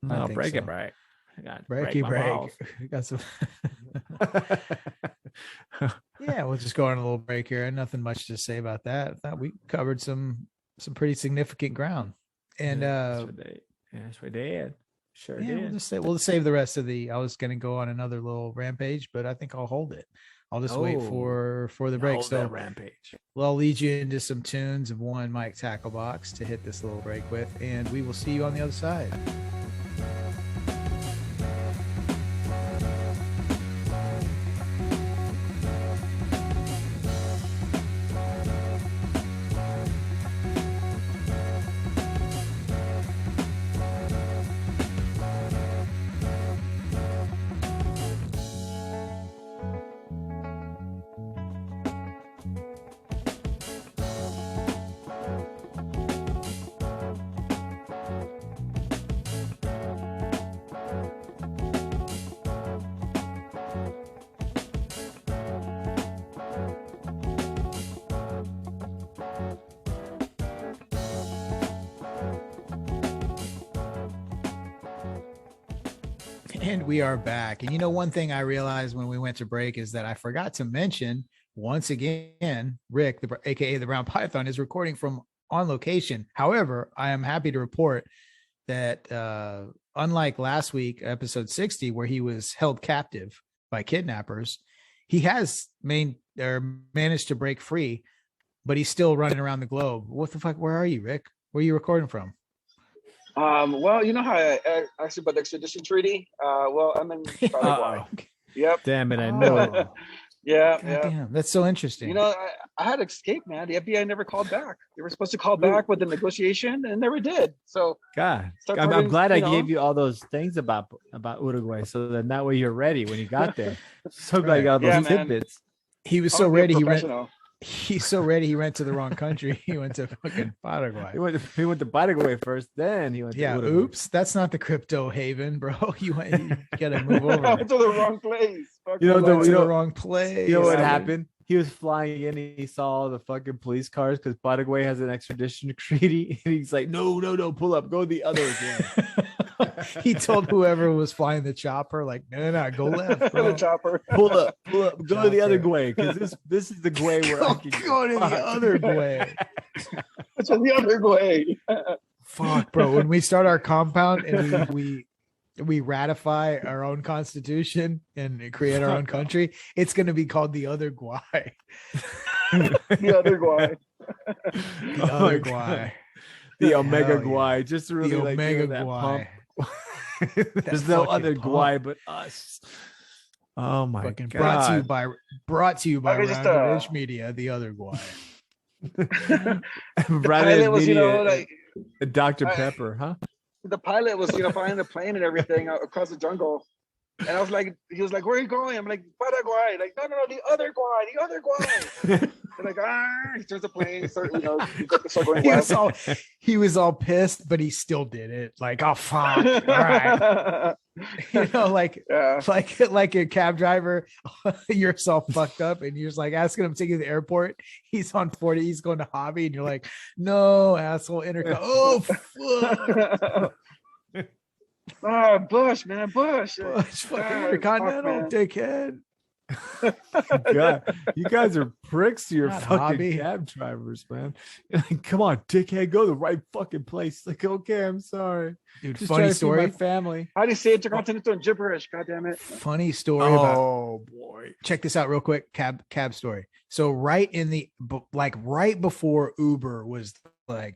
I No, think break so. it, break. I got Breaky my break. balls. We got some. Yeah, we'll just go on a little break here. Nothing much to say about that. I thought we covered some pretty significant ground. And that's what they did. Sure yeah, did. we'll just save the rest of the. I was going to go on another little rampage, but I think I'll hold it. I'll just wait for the break. Hold So that rampage. well, I'll lead you into some tunes of one Mike Tacklebox to hit this little break with, and we will see you on the other side. And we are back. And you know, one thing I realized when we went to break is that I forgot to mention once again, Rick, aka the Brown Python, is recording from on location. However, I am happy to report that unlike last week, episode 60, where he was held captive by kidnappers, he has managed to break free, but he's still running around the globe. What the fuck? Where are you, Rick? Where are you recording from? Well, you know how I asked you about the extradition treaty? Well, I'm in Paraguay. Yep. Damn it, I know it. Oh, Yeah, God yeah. damn, that's so interesting. You know, I had to escape, man. The FBI never called back. They were supposed to call back with the negotiation and never did. So God, Start I'm running, glad I you know. gave you all those things about Uruguay, so then that way you're ready when you got there. So glad Right. you got all those Yeah, man. tidbits. he was I so wanna be a ready. professional. He's so ready. He went to the wrong country. He went to fucking Paraguay. He went to Paraguay first, then he went. Yeah. to Uruguay. Oops. That's not the crypto haven, bro. You got to move I over. went to the wrong place. Fuck You know, you, Went to you know- the wrong place. You know what Yeah. happened? he was flying in and he saw all the fucking police cars because Paraguay has an extradition treaty. And he's like, no, pull up, go the other way. He told whoever was flying the chopper, like, no, go left, bro. The chopper. Pull up, go to the other Guay, because this is the Guay where I can go to the other Guay. It's the other Guay. Fuck, bro. When we start our compound and we ratify our own constitution and create our own country, it's going to be called the other Guay. The other Guay. The other Guay. The Omega Guay. Just to really the like Omega that Guay. There's no other Guay but us. Oh my fucking god! Brought to you by Rounded Media. The other Guay. Pilot was, like Dr. Pepper, huh? The pilot was, flying the plane and everything across the jungle. And I was like, he was like, where are you going? I'm like, Paraguay. Like, no, the other Guay. They're like, he turns the plane. Start going west. He was all pissed, but he still did it. Like, oh fuck. All right. Like a cab driver, you're so fucked up and you're just like asking him to take you to the airport. He's on 40, he's going to hobby, and you're like, no, asshole, intercom. Oh fuck. Bush, man, Bush. Fucking Intercontinental, dickhead. God, you guys are pricks to your Not fucking hobby. cab drivers, man. You're like, come on, dickhead, go to the right fucking place. Like, okay, I'm sorry. Dude, Just funny trying to see story. my family. How do you say Intercontinental in gibberish? God damn it. Funny story about. Oh boy. Check this out real quick. Cab story. So right before Uber was like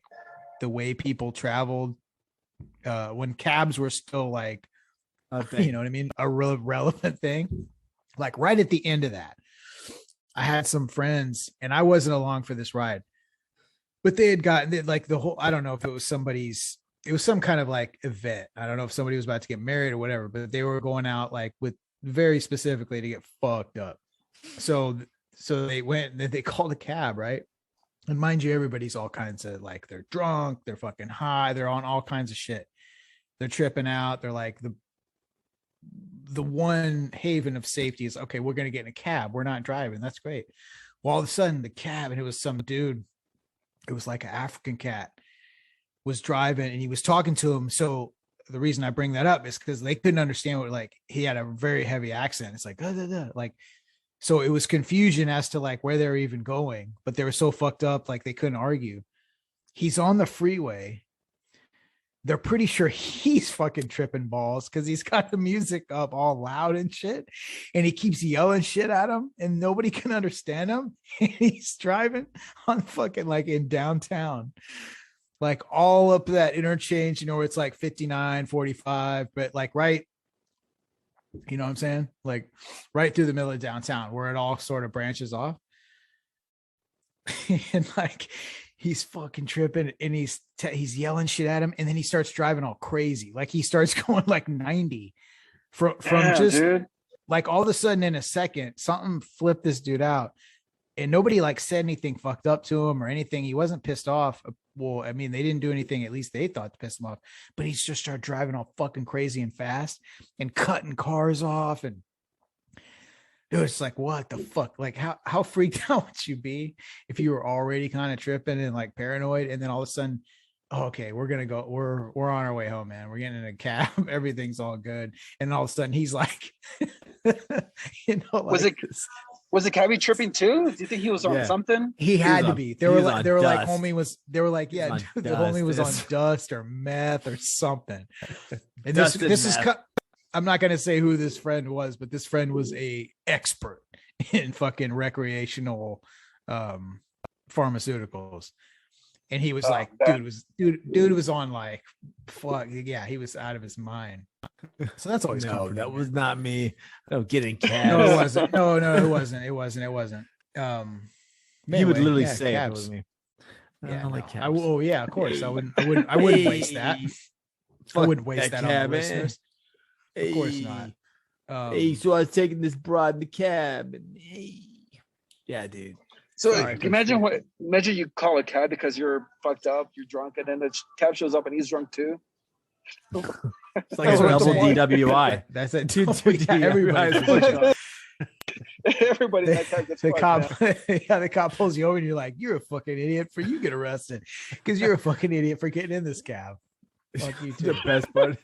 the way people traveled, when cabs were still like, you know what I mean, a real relevant thing. Like right at the end of that, I had some friends, and I wasn't along for this ride, but they had gotten like the whole. I don't know if it was it was some kind of like event. I don't know if somebody was about to get married or whatever, but they were going out like with very specifically to get fucked up. So they went and they called a cab, right? And mind you, everybody's all kinds of like, they're drunk, they're fucking high, they're on all kinds of shit. They're tripping out. They're like, the one haven of safety is, okay, we're going to get in a cab. We're not driving. That's great. Well, all of a sudden the cab, and it was some dude, it was like an African cat, was driving, and he was talking to him. So the reason I bring that up is because they couldn't understand what, like, he had a very heavy accent. It's like, like, so it was confusion as to like where they were even going, but they were so fucked up, like they couldn't argue. He's on the freeway. They're pretty sure he's fucking tripping balls because he's got the music up all loud and shit, and he keeps yelling shit at him, and nobody can understand him. And he's driving on fucking like in downtown, like all up that interchange, where it's like 59, 45, but like right, you know what I'm saying? Like right through the middle of downtown where it all sort of branches off. And like, he's fucking tripping, and he's yelling shit at him, and then he starts driving all crazy. Like he starts going like 90 from just dude. Like all of a sudden in a second, something flipped this dude out, and nobody like said anything fucked up to him or anything. He wasn't pissed off. Well, I mean, they didn't do anything, at least they thought, to piss him off, but he just started driving all fucking crazy and fast and cutting cars off. And dude, it's like, what the fuck? Like how freaked out would you be if you were already kind of tripping and like paranoid, and then all of a sudden, oh, okay, we're gonna go, we're on our way home, man. We're getting in a cab, everything's all good, and all of a sudden he's like, like, was the cabbie tripping too? Do you think he was on something? He had to be. They were like, homie was. They were like, yeah, dude, the homie was on dust or meth or something. And this is. I'm not going to say who this friend was, but this friend was a expert in fucking recreational pharmaceuticals. And he was like, dude was on like, fuck. Yeah, he was out of his mind. So that's always no, that was not me. No, getting cabs. No, it wasn't. No, it wasn't. He would literally say cabs. It was me. Yeah, like cabs. Yeah, of course. I wouldn't waste that. I wouldn't waste that on the listeners. Of course not. Hey, so I was taking this broad in the cab, and yeah, dude. So imagine you call a cab because you're fucked up, you're drunk, and then the cab shows up and he's drunk too. It's like a double DWI. That's it. Everybody's fucked up. Everybody in that cab gets the fucked, cop, man. yeah, the cop pulls you over and you're like, you're a fucking idiot for you get arrested because you're a fucking idiot for getting in this cab. Fuck you too. The best part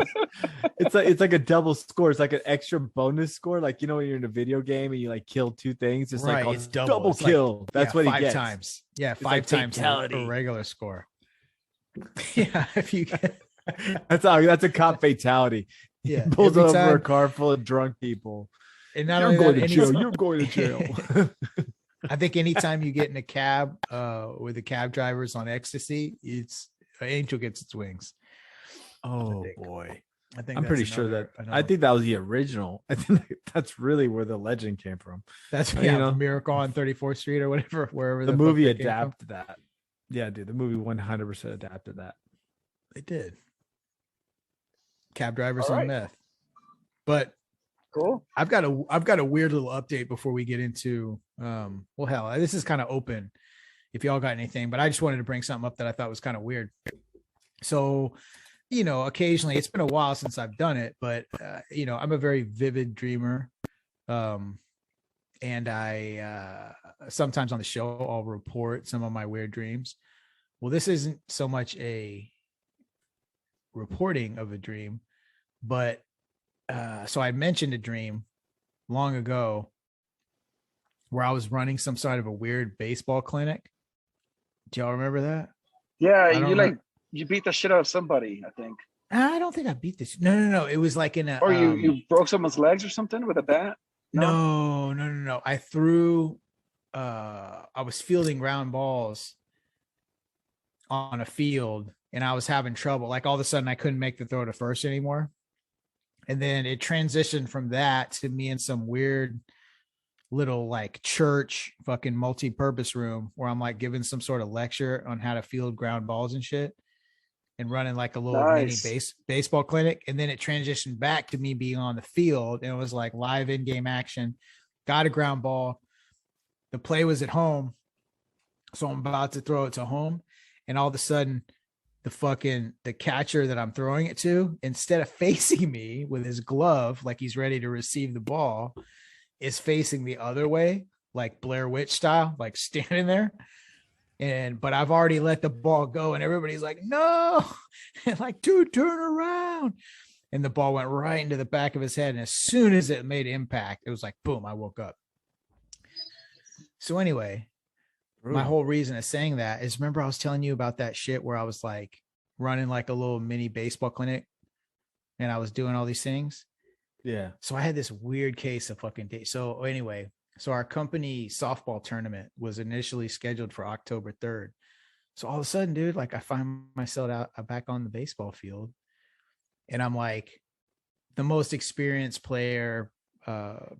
is it's like a double score. It's like an extra bonus score. Like, you know, when you're in a video game and you like kill two things, it's right, like it's double it's kill. Like, that's what he 5 gets. times. Yeah, It's 5 like times fatality. a regular score. Yeah, if you get that's a cop fatality. Yeah, he pulls every over time, a car full of drunk people. And not You're only going that, to jail. You're going to jail. I think anytime you get in a cab with the cab drivers on ecstasy, it's an angel gets its wings. Oh boy. I think I'm pretty sure that I think that was the original. I think that's really where the legend came from. That's you know, Miracle on 34th Street or whatever, wherever the movie adapted that. Yeah, dude, the movie 100% adapted that. It did. Cab drivers on meth. But cool. I've got a weird little update before we get into well, hell, this is kind of open if y'all got anything, but I just wanted to bring something up that I thought was kind of weird. So, you know, occasionally, it's been a while since I've done it, but you know, I'm a very vivid dreamer. And I sometimes on the show I'll report some of my weird dreams. Well, this isn't so much a reporting of a dream, but so I mentioned a dream long ago where I was running some sort of a weird baseball clinic. Do y'all remember that? Yeah, you beat the shit out of somebody, I think. I don't think I beat this. No. It was like in a. Or you broke someone's legs or something with a bat? No. I threw. I was fielding ground balls on a field, and I was having trouble. Like all of a sudden, I couldn't make the throw to first anymore, and then it transitioned from that to me in some weird little like church fucking multi-purpose room where I'm like giving some sort of lecture on how to field ground balls and shit and running like a little mini baseball clinic. And then it transitioned back to me being on the field, and it was like live in-game action. Got a ground ball. The play was at home. So I'm about to throw it to home. And all of a sudden the catcher that I'm throwing it to, instead of facing me with his glove, like he's ready to receive the ball, is facing the other way, like Blair Witch style, like standing there. But I've already let the ball go, and everybody's like, no, and like, dude, turn around. And the ball went right into the back of his head. And as soon as it made impact, it was like, boom, I woke up. So anyway, my whole reason of saying that is, remember I was telling you about that shit where I was like running like a little mini baseball clinic and I was doing all these things. Yeah. So I had this weird case of fucking day. So anyway, so our company softball tournament was initially scheduled for October 3rd. So all of a sudden, dude, like I find myself back on the baseball field, and I'm like the most experienced player,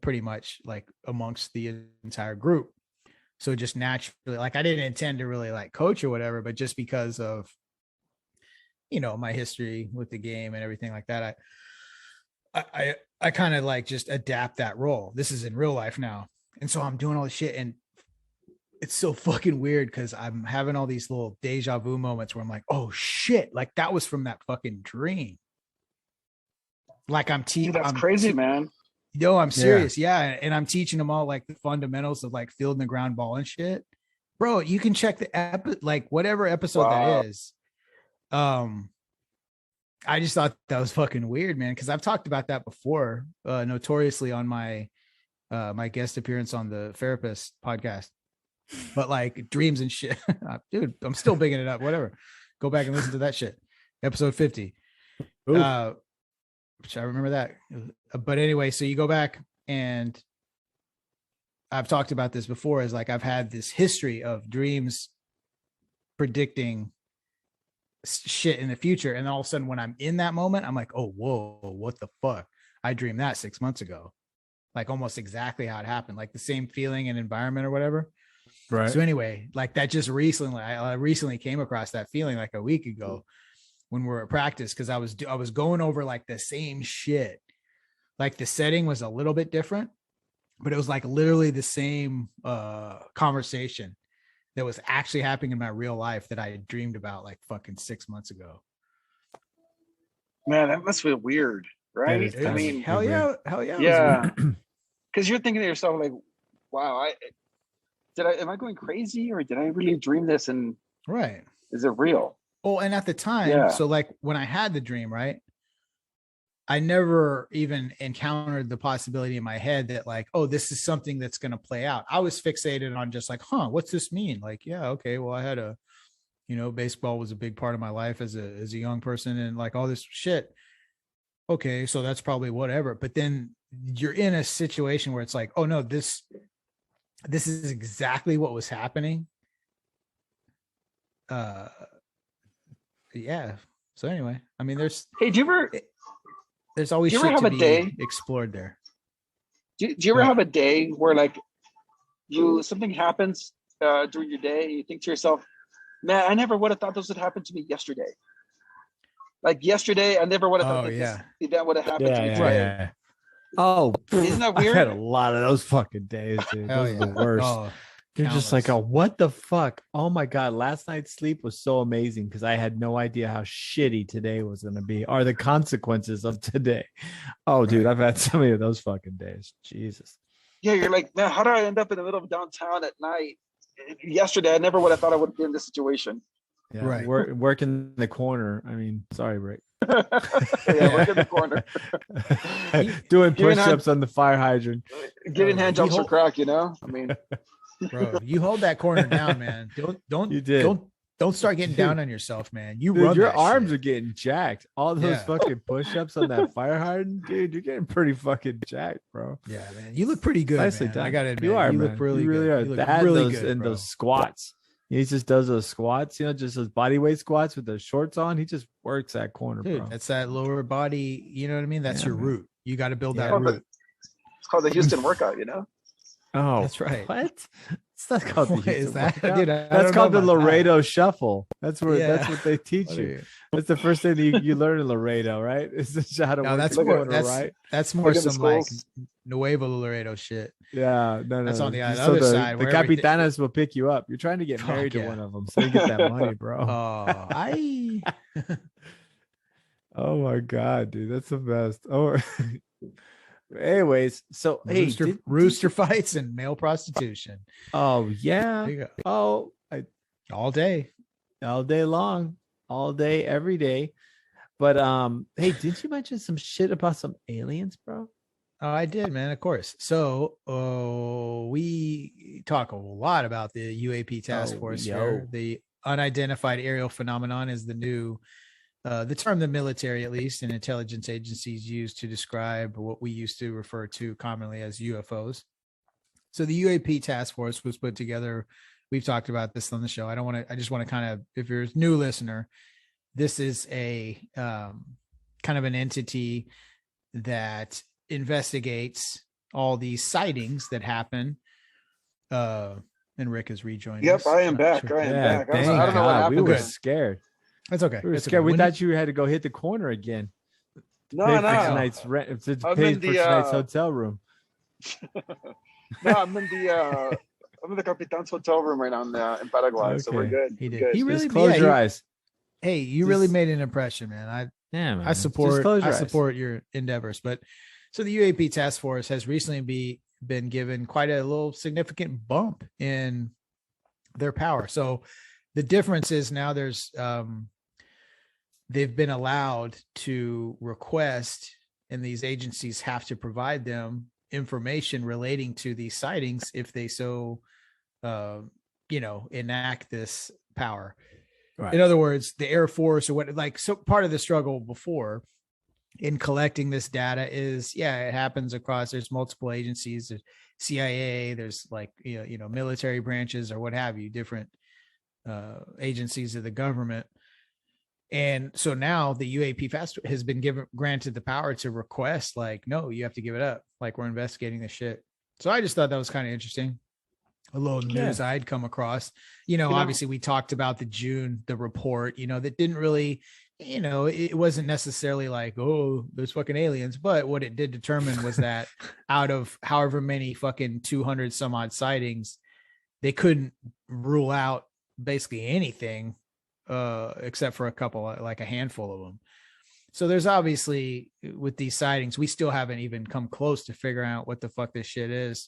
pretty much like amongst the entire group. So just naturally, like I didn't intend to really like coach or whatever, but just because of, you know, my history with the game and everything like that, I kind of like just adapt that role. This is in real life now. And so I'm doing all this shit, and it's so fucking weird because I'm having all these little deja vu moments where I'm like, oh shit, like that was from that fucking dream. Like I'm teaching. That's crazy, man. Yo, I'm serious. Yeah. And I'm teaching them all like the fundamentals of like fielding the ground ball and shit. Bro, you can check the like whatever episode that is. I just thought that was fucking weird, man, because I've talked about that before, notoriously on my my guest appearance on the Therapist podcast. But like dreams and shit, dude, I'm still bigging it up. Whatever, go back and listen to that shit. Episode 50. Which I remember that. But anyway, so you go back, and I've talked about this before. Is like I've had this history of dreams predicting shit in the future, and all of a sudden when I'm in that moment, I'm like, oh whoa, what the fuck, I dreamed that 6 months ago, like almost exactly how it happened, like the same feeling and environment or whatever, right? So anyway, like that just recently, I recently came across that feeling like a week ago when we were at practice, because I was going over like the same shit, like the setting was a little bit different, but it was like literally the same conversation that was actually happening in my real life that I had dreamed about like fucking 6 months ago. Man, that must feel weird, right? I mean, hell yeah. Yeah. Because you're thinking to yourself, like, wow, am I going crazy, or did I really dream this? And right, is it real? Oh, and at the time, so like when I had the dream, right, I never even encountered the possibility in my head that like, oh, this is something that's going to play out. I was fixated on just like, what's this mean? Like, yeah, okay, well, I had baseball was a big part of my life as a young person, and like all this shit. Okay, so that's probably whatever. But then you're in a situation where it's like, oh no, this is exactly what was happening. Yeah. So anyway, I mean, there's always shit to be explored there. Do you ever have a day where like something happens during your day, and you think to yourself, man, I never would have thought this would happen to me yesterday. Like yesterday, I never would have thought this event would have happened to me today. Yeah. Oh, isn't that weird? I've had a lot of those fucking days, dude. Those are the worst. You're just like, what the fuck? Oh my God. Last night's sleep was so amazing because I had no idea how shitty today was going to be, or the consequences of today. Oh, dude, I've had so many of those fucking days. Jesus. Yeah, you're like, man, how did I end up in the middle of downtown at night? Yesterday, I never would have thought I would be in this situation. Yeah, right. Work in the corner. I mean, sorry, Rick. Work in the corner. Doing push-ups on the fire hydrant. Giving hand jobs for crack, I mean. Bro, you hold that corner down, man. Don't start getting down on yourself, man. Dude, your arms are getting jacked. All those fucking push-ups on that fire hydrant, dude. You're getting pretty fucking jacked, bro. Yeah, man. You look pretty good. Nicely done. I gotta admit, you look really you really good. Are. That really good, and those squats. He just does those squats, just those body weight squats with the shorts on. He just works that corner, dude, bro. That's that lower body. You know what I mean? That's your root. You got to build that root. It's called the Houston workout, Oh, that's right. What? It's not called the Houston workout. Dude, that's called the Laredo Shuffle. That's where that's what they teach you. That's the first thing that you learn in Laredo, right? It's the how to work that's more right. That's more some like Nuevo Laredo shit. Yeah, that's on the other side. The capitanas will pick you up. You're trying to get married to one of them, so you get that money, bro. Oh my God, dude, that's the best. Oh. Anyways, so rooster fights and male prostitution. Oh yeah. Oh, all day long, all day, every day. But hey, did you mention some shit about some aliens, bro? Oh, I did, man. Of course. So, we talk a lot about the UAP task force here. The unidentified aerial phenomenon is the new. The term the military, at least, and intelligence agencies use to describe what we used to refer to commonly as UFOs. So the UAP task force was put together. We've talked about this on the show. I just want to kind of, if you're a new listener, this is a kind of an entity that investigates all these sightings that happen. And Rick has rejoined. Yep, I am back. I am back. I don't know what happened. We were scared. That's okay. We were scared. We thought you had to go hit the corner again. No. Tonight's rent. To pay for tonight's hotel room. No, I'm in the Capitan's hotel room right now in Paraguay, so we're good. He did. Good. He really just close your eyes. Hey, you really made an impression, man. I support your endeavors. But so the UAP task force has recently been given quite a little significant bump in their power. So the difference is now they've been allowed to request, and these agencies have to provide them information relating to these sightings if they so, enact this power. Right. In other words, the Air Force or so part of the struggle before in collecting this data is, it happens across, there's multiple agencies, there's CIA, there's military branches or what have you, different agencies of the government. And so now the UAP fast has been granted the power to request, no, you have to give it up. We're investigating this shit. So I just thought that was kind of interesting. A little news I'd come across, obviously we talked about the report, that didn't really, it wasn't necessarily there's fucking aliens, but what it did determine was that out of however many fucking 200 some odd sightings, they couldn't rule out basically anything except for a couple, a handful of them. So there's obviously, with these sightings, we still haven't even come close to figuring out what the fuck this shit is.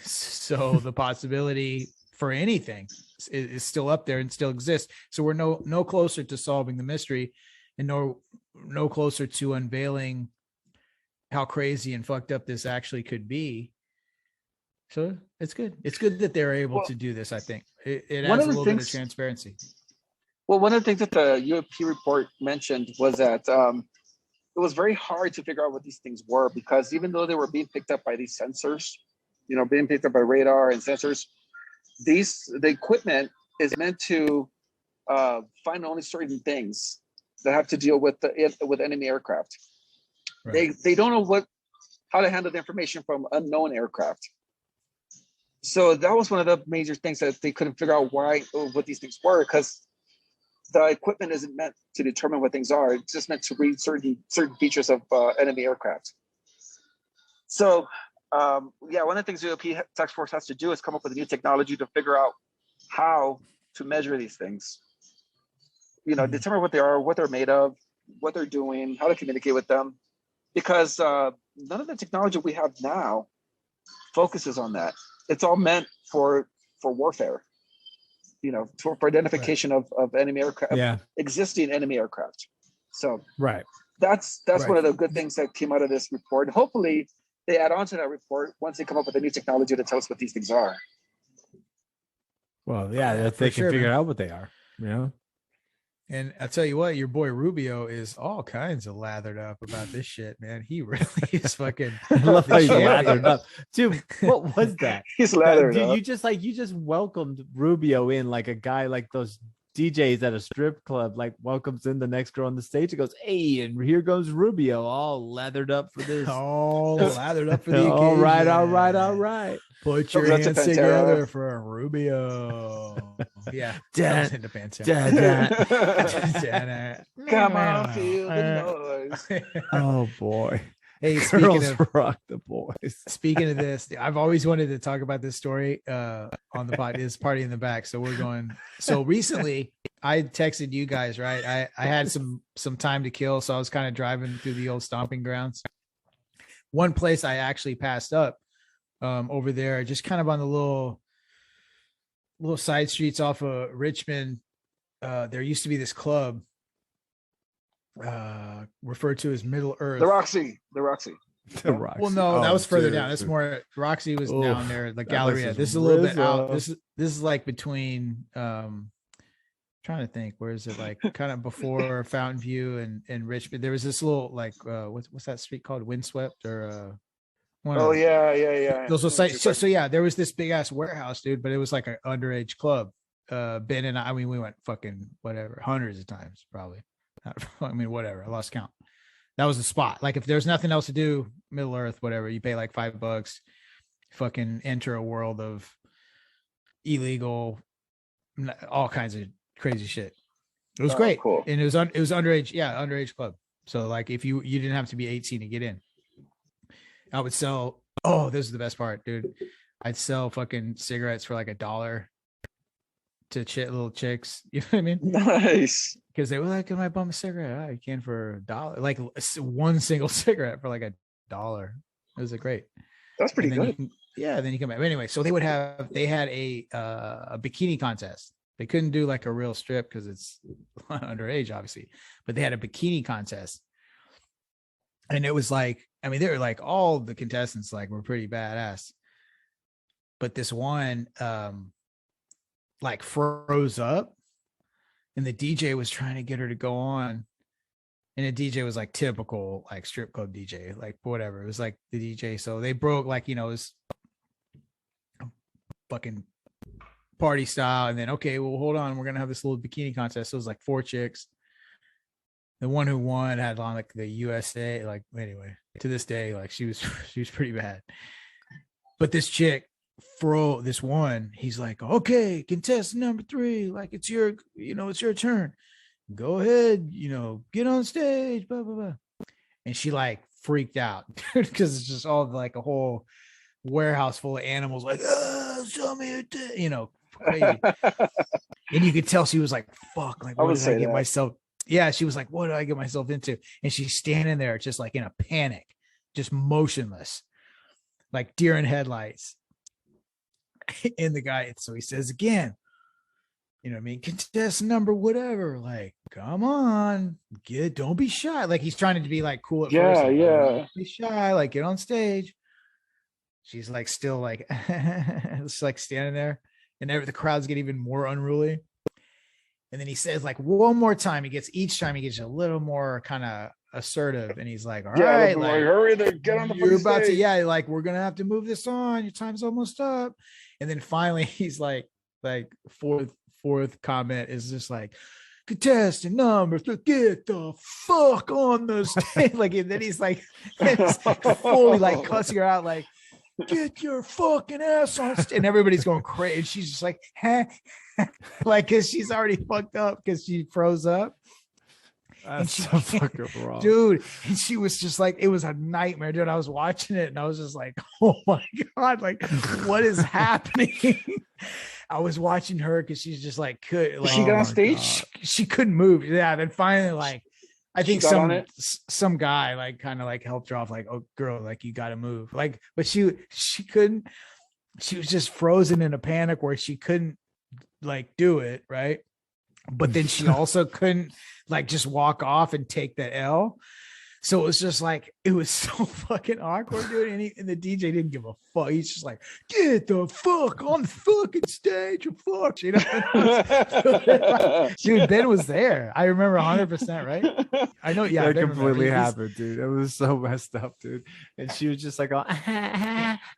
So the possibility for anything is still up there and still exists. So we're no closer to solving the mystery, and no closer to unveiling how crazy and fucked up this actually could be. So it's good. It's good that they're able to do this. I think it adds a little bit of transparency. Well, one of the things that the UAP report mentioned was that it was very hard to figure out what these things were, because even though they were being picked up by these sensors, being picked up by radar and sensors, the equipment is meant to find only certain things that have to deal with enemy aircraft. Right. They don't know how to handle the information from unknown aircraft. So that was one of the major things that they couldn't figure out what these things were, because the equipment isn't meant to determine what things are. It's just meant to read certain features of enemy aircraft. So, one of the things the UAP task force has to do is come up with a new technology to figure out how to measure these things. Determine what they are, what they're made of, what they're doing, how to communicate with them. Because none of the technology we have now focuses on that. It's all meant for warfare. For identification of enemy aircraft, existing enemy aircraft. So that's one of the good things that came out of this report. Hopefully they add on to that report once they come up with a new technology to tell us what these things are. Well, that they can figure out what they are. And I'll tell you what, your boy Rubio is all kinds of lathered up about this shit, man. He really is fucking. I love how he's lathered up, dude. What was that? He's lathered dude, up. You just welcomed Rubio in like a guy like those DJs at a strip club, like welcomes in the next girl on the stage and goes, "Hey, and here goes Rubio, all lathered up for this, all lathered up for the occasion. all right. Put your hands together for Rubio." Yeah, into Pantera. Come on, feel the noise. Oh boy. Hey, Girls rock the boys. Speaking of this, I've always wanted to talk about this story on the pod. Is Party in the Back. So we're going. So recently, I texted you guys, right? I had some time to kill, so I was kind of driving through the old stomping grounds. One place I actually passed up over there, just kind of on the little side streets off of Richmond. There used to be this club referred to as Middle Earth. The Roxy. Well, no, that was further down. That's more Roxy was down there, the Galleria. This is a little bit out. This is like between trying to think, where is it, like kind of before Fountain View and Richmond. There was this little like what's that street called? Windswept or yeah. Those were sites. So yeah, there was this big ass warehouse, dude, but it was like an underage club. Ben and I mean, we went fucking whatever, hundreds of times probably. I mean, whatever. I lost count. That was the spot. Like if there's nothing else to do, Middle Earth, whatever, you pay like $5, fucking enter a world of illegal, all kinds of crazy shit. It was great. Cool. And it was underage. Yeah. Underage club. So like if you didn't have to be 18 to get in. I would sell. Oh, this is the best part, dude. I'd sell fucking cigarettes for like $1 to little chicks. You know what I mean? Nice. Because they were like, "Can I bum a cigarette? I can for $1." Like one single cigarette for like $1. It was great. That's pretty good. Then you come back. But anyway, so they had a bikini contest. They couldn't do like a real strip because it's underage, obviously. But they had a bikini contest. And it was like, I mean, they were like, all the contestants like were pretty badass. But this one like froze up, and the DJ was trying to get her to go on. And the DJ was like typical like strip club DJ, like whatever. It was like the DJ. So they broke like, it was fucking party style. And then, okay, well, hold on, we're gonna have this little bikini contest. So it was like 4 chicks. The one who won had on like the USA, like anyway, to this day, like she was pretty bad. But this chick, this one, he's like, okay, contestant number 3, like it's your turn. Go ahead, get on stage, blah, blah, blah. And she like freaked out because it's just all like a whole warehouse full of animals, like, show me your crazy. And you could tell she was like, fuck, like, what did I get myself? Yeah, she was like, what did I get myself into? And she's standing there just like in a panic, just motionless, like deer in headlights. And the guy, so he says again, you know what I mean? Contestant number, whatever. Like, come on, don't be shy. Like he's trying to be like cool at first. Like, don't be shy. Like get on stage. She's like still like, just like standing there, and the crowds get even more unruly. And then he says like one more time. Each time he gets a little more kind of assertive, and he's like, all right, like hurry there, get on the you're about stage. to, like we're gonna have to move this on. Your time's almost up. And then finally he's like fourth comment is just like, contestant number 3, get the fuck on the stage. Like, and then he's like fully like cussing her out, like, get your fucking ass on stage. And everybody's going crazy. And she's just like, huh? Like, cause she's already fucked up because she froze up. That's so fucking wrong, dude. And she was just like, it was a nightmare, dude. I was watching it and I was just like, oh my God, like what is happening? I was watching her because she's just like, she got on stage. She couldn't move. Yeah. Then finally, like, I think some guy like kind of like helped her off, like, oh girl, like you got to move. Like, but she couldn't. She was just frozen in a panic where she couldn't like do it, right? But then she also couldn't like just walk off and take the L. So it was just like, it was so fucking awkward, dude. And the DJ didn't give a fuck. He's just like, get the fuck on the fucking stage, you fuck, you know? Dude, Ben was there. I remember 100%, right? I know, yeah. That completely happened, dude. It was so messed up, dude. And she was just like,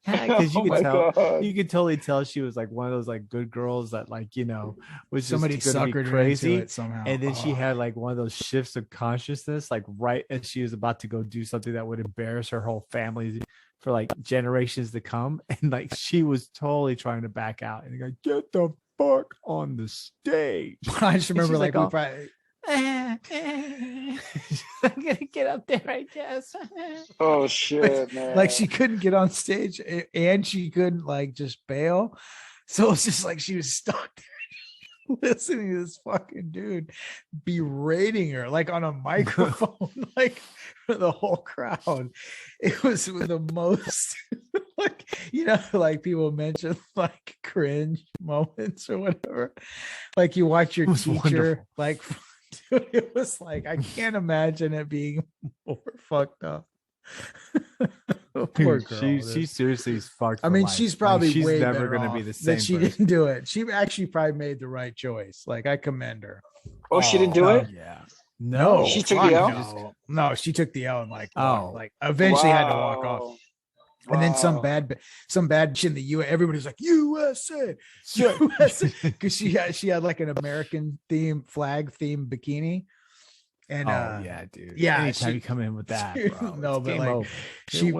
because you could totally tell she was like one of those like good girls that like, you know, was somebody just suckered crazy her somehow. And then she had like one of those shifts of consciousness, like right as she was about to go do something that would embarrass her whole family for like generations to come, and like she was totally trying to back out and go, get the fuck on the stage. I just remember like we probably I'm gonna get up there, I guess. Oh shit, man. Like she couldn't get on stage and she couldn't like just bail, so it's just like she was stuck there listening to this fucking dude berating her like on a microphone, like for the whole crowd. It was the most like, you know, like people mention like cringe moments or whatever. Like you watch your teacher wonderful. Like dude, it was like, I can't imagine it being more fucked up. Poor girl. She seriously is fucked. I mean, she's probably like, she's way never going to be the same. That she didn't do it. She actually probably made the right choice. Like I commend her. Oh, she didn't do it? Yeah. No, she took the L. No, she took the L and like eventually had to walk off. And then some bad bitch in the U.S. Everybody's like USA, USA, because she had like an American flag theme bikini. And yeah, dude. Yeah, anytime you come in with that, bro, no, but like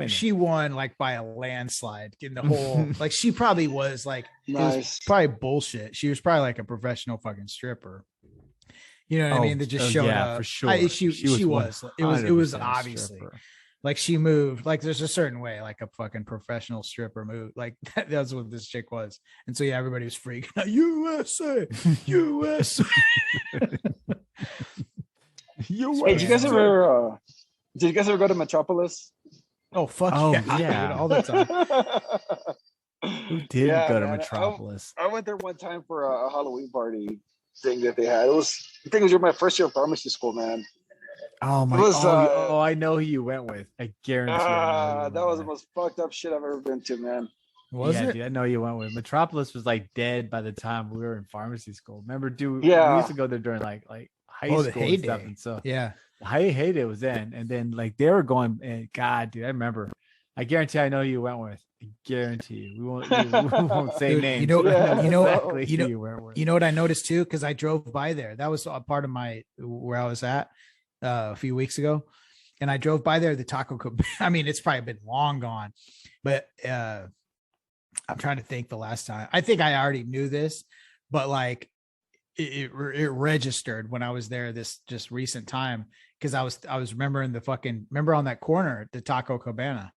she won like by a landslide in the whole. Like she probably was like, nice. It was probably bullshit. She was probably like a professional fucking stripper. You know what I mean? That just showed up for sure. She was. It was obviously stripper. Like she moved. Like there's a certain way, like a fucking professional stripper move. Like that's what this chick was. And so yeah, everybody was freaking out. USA, USA. Hey, did you guys ever go to Metropolis? Oh fuck yeah, dude, all the time. Who didn't go to Metropolis? I went there one time for a Halloween party thing that they had. I think it was my first year of pharmacy school, man. Oh my god! I know who you went with. I guarantee. That was the most fucked up shit I've ever been to, man. Was it? Dude, I know you went with. Metropolis was like dead by the time we were in pharmacy school. Remember, dude? Yeah. We used to go there during like high school and stuff, and so yeah, the heyday was then, and then like they were going. And God, dude, I remember. I guarantee I know who you went with. I guarantee you. We won't say names. You know what I noticed too, because I drove by there. That was a part of where I was at a few weeks ago, and I drove by there. The Taco Cabana. I mean, it's probably been long gone, but I'm trying to think the last time. I think I already knew this, but like it registered when I was there this just recent time, because I was remembering remember on that corner, the Taco Cabana.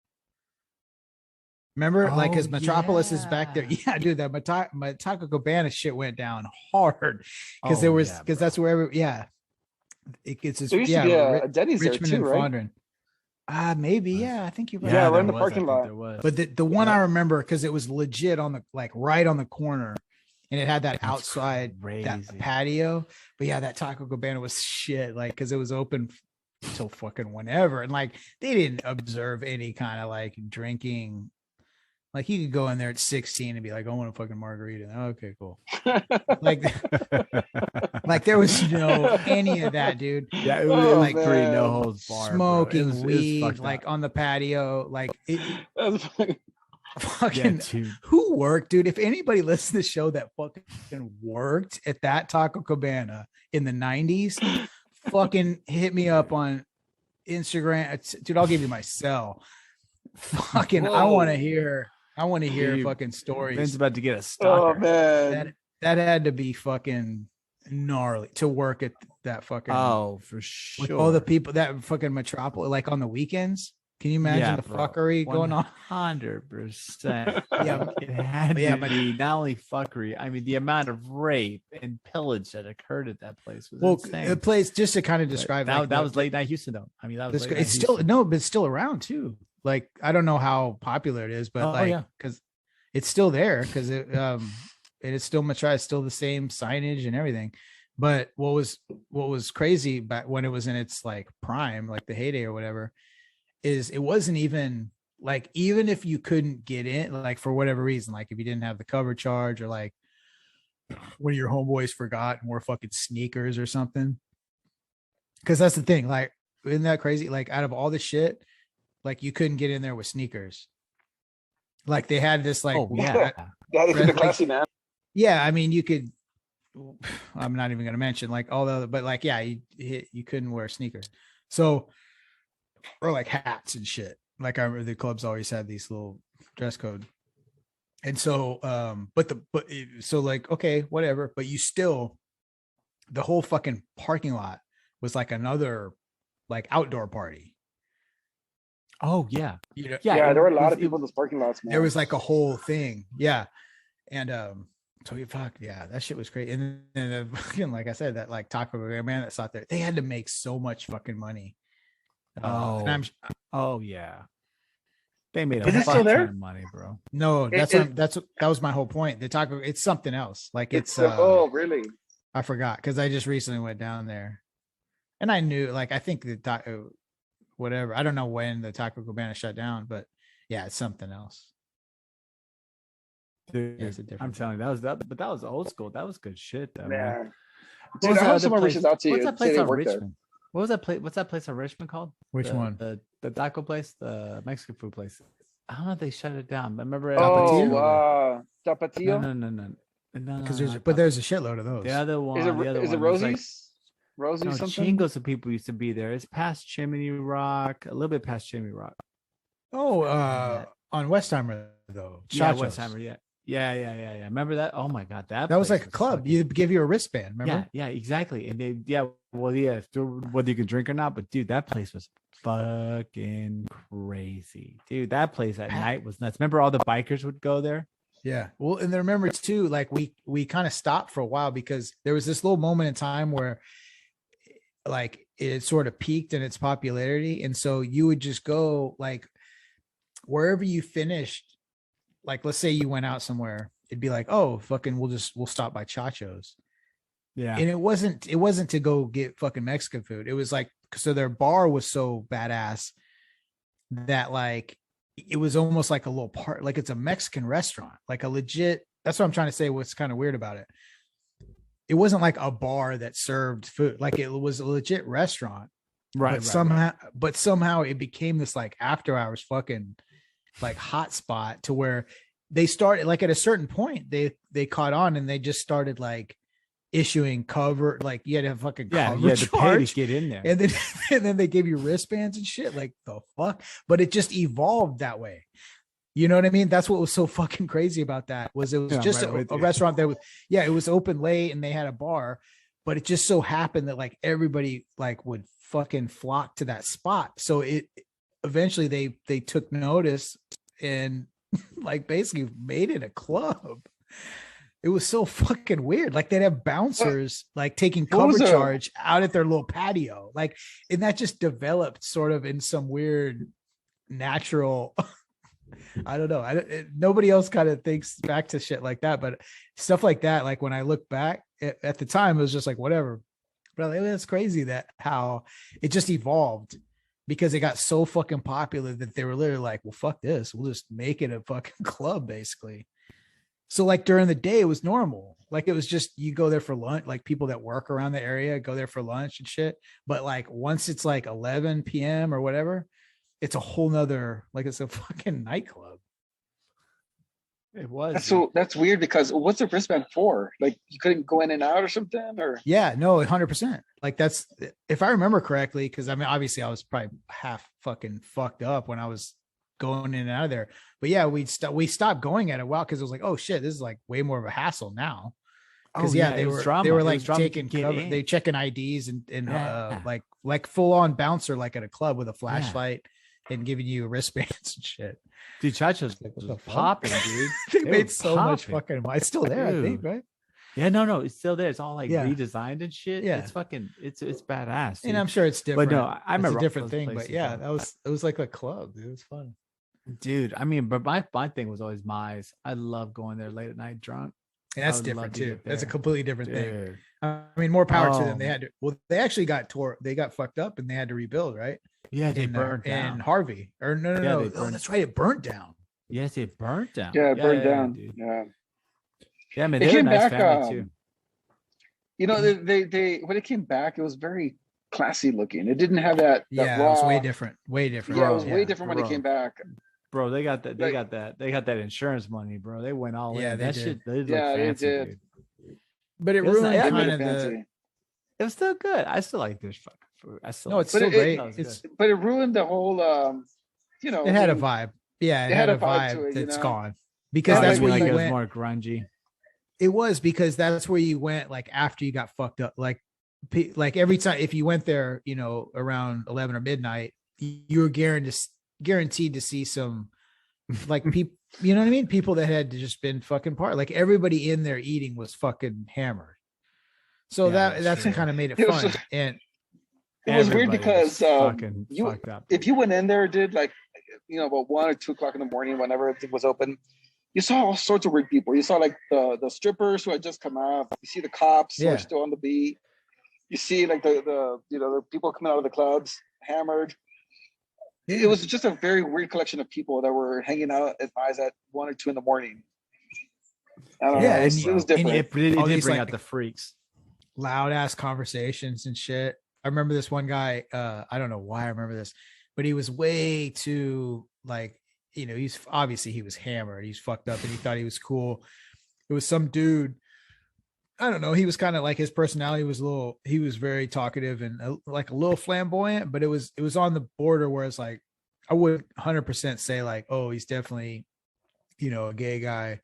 Remember, like, because Metropolis is back there. Yeah, dude, that Taco Cabana shit went down hard because that's where it's Denny's Richmond there too, and right? Fondren. Maybe, yeah. I think you're right. Yeah, we're in the parking lot. But the one I remember because it was legit on the right on the corner, and it had that outside that patio. But yeah, that Taco Cabana was shit. Like, because it was open till fucking whenever, and like they didn't observe any kind of like drinking. Like you could go in there at 16 and be like, I want a fucking margarita. Okay, cool. like there was no any of that, dude. Yeah, it was like three no holds bar, smoking weed like on the patio. Like fucking who worked, dude? If anybody listens to the show that fucking worked at that Taco Cabana in the 90s, fucking hit me up on Instagram. Dude, I'll give you my cell. Fucking, whoa. I want to hear fucking stories. Ben's about to get a stalker. Oh man, that had to be fucking gnarly to work at that fucking. Oh, for sure. With all the people that fucking metropolis, like on the weekends. Can you imagine the fuckery going on? 100%. Yeah, it had to be not only fuckery. I mean, the amount of rape and pillage that occurred at that place was insane. The place, just to kind of describe that was late night Houston, though. I mean, that was it's still but it's still around too. Like, I don't know how popular it is, but because it's still there, because it is still it's still the same signage and everything. But what was crazy back when it was in its like prime, like the heyday or whatever, is it wasn't even like, even if you couldn't get in, like for whatever reason, like if you didn't have the cover charge, or like one of your homeboys forgot and wore fucking sneakers or something. Because that's the thing, like, isn't that crazy? Like, out of all the shit, like you couldn't get in there with sneakers. Like they had this like, that is classy, man. Yeah, I mean, you could. I'm not even gonna mention like all the other, but like, yeah, you couldn't wear sneakers. So, or like hats and shit. Like I remember the clubs always had these little dress code. And so, so like, okay, whatever. But you still, the whole fucking parking lot was like another like outdoor party. Oh yeah. There were a lot of people in those parking lots, man. There was like a whole thing. Yeah. And so fuck yeah, that shit was great. And then like I said, that like Taco man that's out there, they had to make so much fucking money. Oh yeah. They made a ton of money, bro. No, that was my whole point. The Taco, it's something else. Like it's oh really? I forgot, because I just recently went down there, and I knew, like, I think the taco, whatever. I don't know when the Taco Cabana shut down, but yeah, it's something else. Dude, yeah, I'm telling you, but that was old school. That was good shit, though, man. Dude, I hope someone reaches out to you. What's that place on Richmond? What was that place? What's that place on Richmond called? Which one? The taco place, the Mexican food place. I don't know if they shut it down. But remember? Tapatio? No. Because there's a shitload of those. The other one. Is it Rosie's? Rosie something? Chingo's of people used to be there. It's past Chimney Rock, a little bit past Chimney Rock. Oh, on Westheimer though. Yeah, Westheimer. Yeah. Remember that? Oh my god, that was like a club. You give you a wristband. Remember? Yeah, exactly. And whether you can drink or not, but dude, that place was fucking crazy, dude. That place at night was nuts. Remember, all the bikers would go there. Yeah. Well, and then remember too, like we kind of stopped for a while because there was this little moment in time where like it sort of peaked in its popularity. And so you would just go like wherever you finished, like, let's say you went out somewhere, it'd be like, oh, fucking, we'll stop by Chacho's. Yeah. And it wasn't to go get fucking Mexican food. It was like, so their bar was so badass that like, it was almost like a little part, like it's a Mexican restaurant, like a legit, that's what I'm trying to say. What's kind of weird about it. It wasn't like a bar that served food. Like it was a legit restaurant. Right. But somehow it became this like after hours fucking like hot spot to where they started like at a certain point, they caught on and they just started like issuing cover, like you had to have fucking cover to pay to get in there, and then they gave you wristbands and shit. Like the fuck, but it just evolved that way. You know what I mean? That's what was so fucking crazy about that. Was it was just a restaurant that was it was open late and they had a bar, but it just so happened that like everybody like would fucking flock to that spot. So it eventually they took notice and like basically made it a club. It was so fucking weird. Like they'd have bouncers like taking cover charge out at their little patio. Like, and that just developed sort of in some weird natural. I don't know. Nobody else kind of thinks back to shit like that, but stuff like that. Like when I look back at the time, it was just like whatever. But like, that's crazy that how it just evolved because it got so fucking popular that they were literally like, well, fuck this. We'll just make it a fucking club, basically. So like during the day, it was normal. Like it was just, you go there for lunch, like people that work around the area go there for lunch and shit. But like once it's like 11 p.m. or whatever, it's a whole nother, like it's a fucking nightclub. It was. That's weird because what's the wristband for? Like you couldn't go in and out or something or? Yeah, no, 100%. Like that's, if I remember correctly, because I mean, obviously I was probably half fucking fucked up when I was going in and out of there. But yeah, we stopped going at a while because it was like, oh shit, this is like way more of a hassle now. Because they were like taking cover, they checking IDs and like full on bouncer like at a club with a flashlight and giving you wristbands and shit. Dude, Chacha's was popping, dude. They made so much fucking money. It's still there, dude. I think, right? Yeah, no, it's still there. It's all like redesigned and shit. Yeah, it's fucking, it's badass. Dude. And I'm sure it's different. But no, I remember it's a different thing. But yeah, it was like a club, dude. It was fun. Dude, I mean, but my thing was always Mize. I love going there late at night drunk. And that's different too. That's a completely different thing. I mean, more power to them. They had to, they actually got fucked up and they had to rebuild, right? Yeah, they burned down. And Harvey, or no. Oh, that's right. It burnt down. Yes, it burnt down. Yeah, it burned down. Dude. Yeah, I mean, they were a nice family too. You know, they when it came back, it was very classy looking. It didn't have that. Raw, it was way different. Way different. Yeah, it was way different when it came back. Bro, they got that. They got that insurance money, bro. They went all in. Yeah, that shit. They fancy, did. Dude. But it ruined kind of the. It was still good. I still like this fucking food. It's still great. But it ruined the whole. You know, it had a vibe. Yeah, it had a vibe that's gone because that's where you went. It was more grungy. It was because that's where you went. Like after you got fucked up, like every time if you went there, you know, around 11 or midnight, you were guaranteed to see some like people, you know what I mean? People that had just been fucking like everybody in there eating was fucking hammered. So that's kind of made it fun. And it was weird because if you went in there, did like, you know, about 1 or 2 o'clock in the morning, whenever it was open, you saw all sorts of weird people. You saw like the strippers who had just come out. You see the cops who are still on the beat. You see like the people coming out of the clubs hammered. It was just a very weird collection of people that were hanging out at Mize at 1 or 2 in the morning. I don't know. It was different. It did bring out the freaks. Loud ass conversations and shit. I remember this one guy. I don't know why I remember this, but he was way too like, you know, he was hammered. He's fucked up and he thought he was cool. It was some dude. I don't know. He was kind of like his personality was he was very talkative and like a little flamboyant, but it was on the border where it's like, I would 100% say like, oh, he's definitely, you know, a gay guy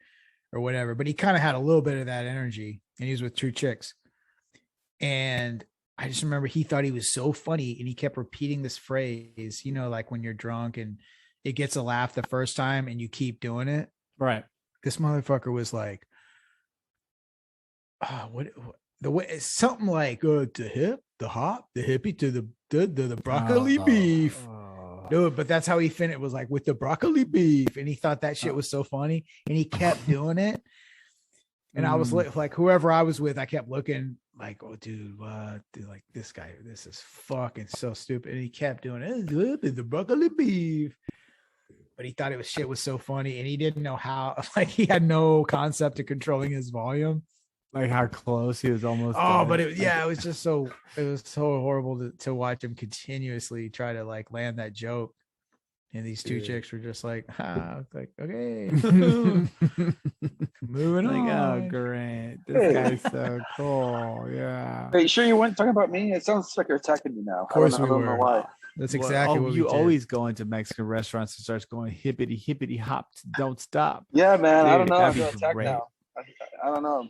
or whatever, but he kind of had a little bit of that energy and he was with 2 chicks. And I just remember he thought he was so funny and he kept repeating this phrase, you know, like when you're drunk and it gets a laugh the first time and you keep doing it. Right. This motherfucker was like, the way something like the hip, the hop, the hippie to the broccoli beef. Dude, but that's how he finished. It was like with the broccoli beef. And he thought that shit was so funny. And he kept doing it. And I was like, whoever I was with, I kept looking like, oh, dude, what? Dude, like this guy, this is fucking so stupid. And he kept doing it. The broccoli beef. But he thought shit was so funny. And he didn't know how, like he had no concept of controlling his volume. Like how close he was almost. Oh, but it was just so horrible to watch him continuously try to like land that joke. And these 2 chicks were just like, like, okay, moving on. Oh, great. This guy's so cool. Yeah. Hey, sure you weren't talking about me? It sounds like you're attacking me now. Of course we were. I don't know why. That's exactly what you always go into Mexican restaurants and starts going hippity hop, don't stop. Yeah, man. Dude, I don't know. I'm attack now. I don't know.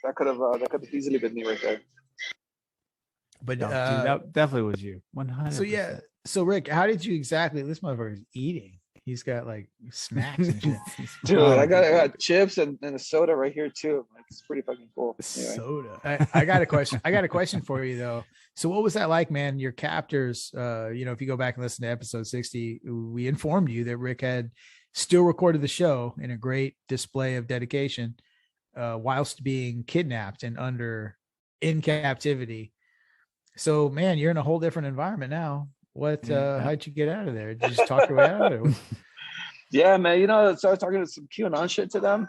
that could have easily been me right there. But no, dude, that definitely was you. 100%. So yeah. So Rick, how did you exactly? This motherfucker's eating. He's got like snacks and shit. Dude, I got chips and a soda right here too. It's pretty fucking cool. Anyway. Soda. I got a question. I got a question for you though. So what was that like, man? Your captors, if you go back and listen to episode 60, we informed you that Rick had still recorded the show in a great display of dedication, whilst being kidnapped and in captivity. So man, you're in a whole different environment now. What how'd you get out of there? Did you just talk your way out of it? Yeah, man, so I was talking to some QAnon shit to them,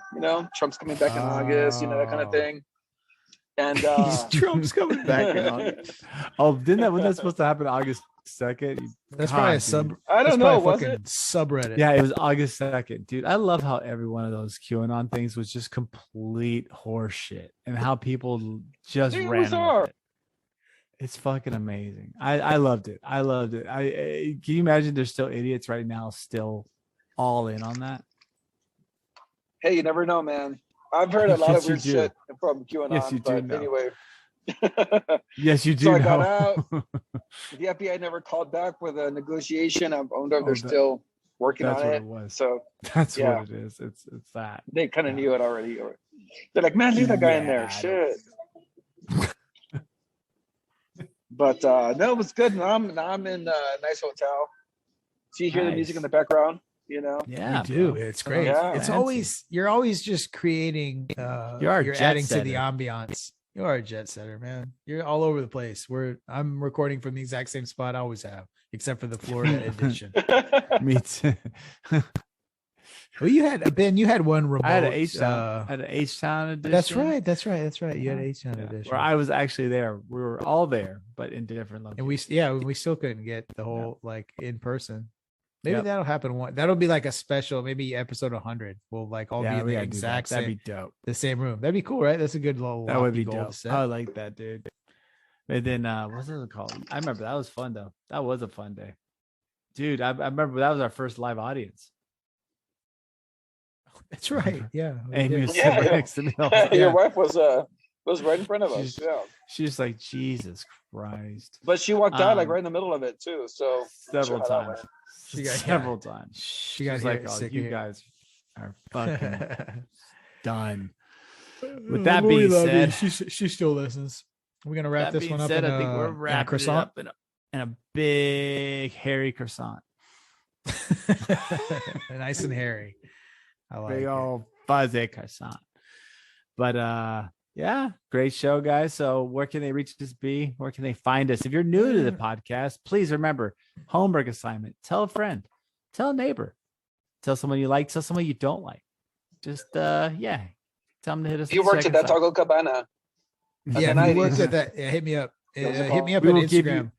Trump's coming back in August, that kind of thing. And Trump's coming back in August. Wasn't that supposed to happen August 2nd? That's probably a sub. I don't know. Was it subreddit? Yeah, it was August 2nd, dude. I love how every one of those QAnon things was just complete horseshit, and how people just ran with it. It's fucking amazing. I loved it. Can you imagine there's still idiots right now still all in on that? Hey, you never know, man. I've heard a lot of weird shit from QAnon. Yes, you do know. Anyway. Yes, you do. So I got out. The FBI never called back with a negotiation. I wonder if they're still working on it. Was. So that's what it is. It's that. They kind of knew it already. They're like, man, leave that guy in there. Shit. But no, it was good. Now I'm in a nice hotel. So you hear the music in the background, Yeah, we do. It's great. It's always you're always just creating. You're adding to the ambiance. You are a jet setter, man. You're all over the place. I'm recording from the exact same spot I always have, except for the Florida edition. Me too. Well, you had one remote. I had an H-Town edition. That's right. You had an H-Town edition. Where I was actually there. We were all there, but in different locations. And we still couldn't get the whole in person. Maybe that'll happen that'll be like a special, maybe episode 100. We'll all be in the exact same. That'd be dope. The same room. That'd be cool, right? That's a good little. That would be dope. I like that, dude. And then what's it called? I remember that was fun though. That was a fun day, dude. I remember that was our first live audience. That's right. Yeah. Amy was sitting next to me. Your wife was right in front of us. She's like, Jesus Christ. But she walked out right in the middle of it too. So several times. She got several times. She got like, you guys are fucking done. With that being said, she still listens. We're gonna wrap this one up. I think we're wrapping it up in a big hairy croissant. Nice and hairy. I like big old fuzzy croissant. But great show, guys. So where can they reach us, B? Where can they find us? If you're new to the podcast, please remember, homework assignment. Tell a friend, tell a neighbor, tell someone you like, tell someone you don't like. Just tell them to hit us. You worked at that Taco Cabana. Yeah, you worked at that. Yeah, hit me up. Hit me up on Instagram.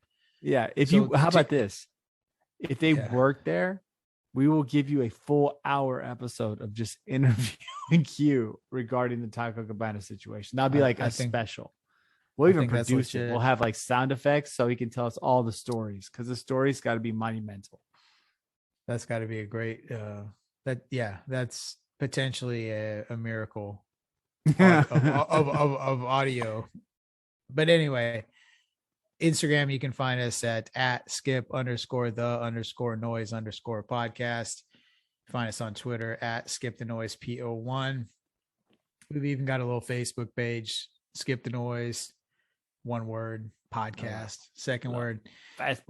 How about this? If they work there, we will give you a full hour episode of just interviewing you regarding the Taco Cabana situation. That'll be a special. We'll even produce it. We'll have sound effects so he can tell us all the stories, because the stories got to be monumental. That's got to be a great. That's potentially a miracle of audio. But anyway, Instagram, you can find us at skip_the_noise_podcast. Find us on Twitter at skip the noise PO1. We've even got a little Facebook page, Skip the Noise, one word, podcast, second word.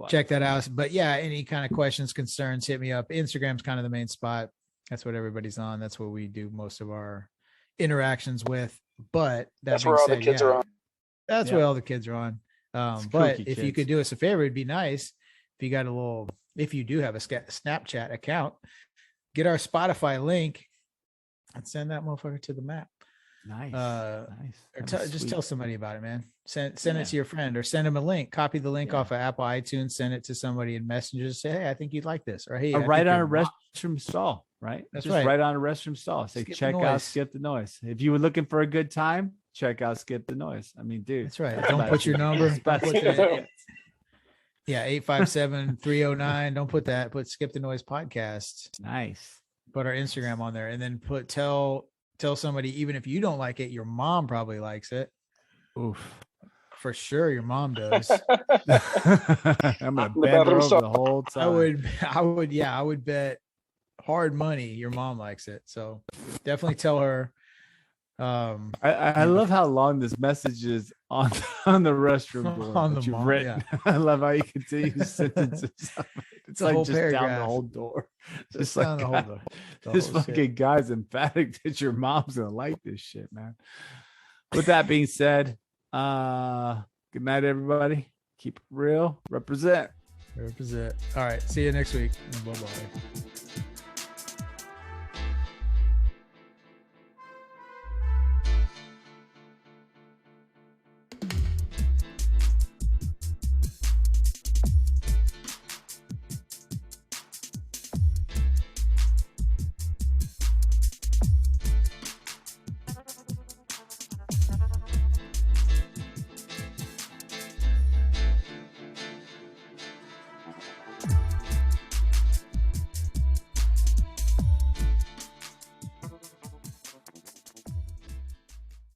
Check that out. But any kind of questions, concerns, hit me up. Instagram's kind of the main spot. That's what everybody's on. That's what we do most of our interactions with. But that's where all the kids are on. That's where all the kids are on. But if you could do us a favor, it'd be nice if you got if you do have a Snapchat account, get our Spotify link and send that motherfucker to the map. Nice. Or just tell somebody about it, man. Send it to your friend, or send them a link. Copy the link off of Apple iTunes. Send it to somebody in Messenger. Say, hey, I think you'd like this, or hey, right on a restroom stall. Right. That's just right on a restroom stall. Say, check out Skip the Noise. If you were looking for a good time, check out Skip the Noise. I mean, dude. That's right. Don't put your number. 857-309. Don't put that. Put Skip the Noise podcast. Nice. Put our Instagram on there, and then tell somebody, even if you don't like it, your mom probably likes it. Oof. For sure, your mom does. I'm gonna bend her over the whole time. I would bet hard money, your mom likes it. So definitely tell her. I love how long this message is on the restroom door On that the you've mom, written. yeah. I love how you continue sentences. It's a like whole just down the paragraph. whole door. Just like, down the God, whole the this whole fucking shit. guy's emphatic that your mom's gonna like this shit, man. With that being said, good night, everybody. Keep it real. Represent. Represent. All right. See you next week. Bye-bye.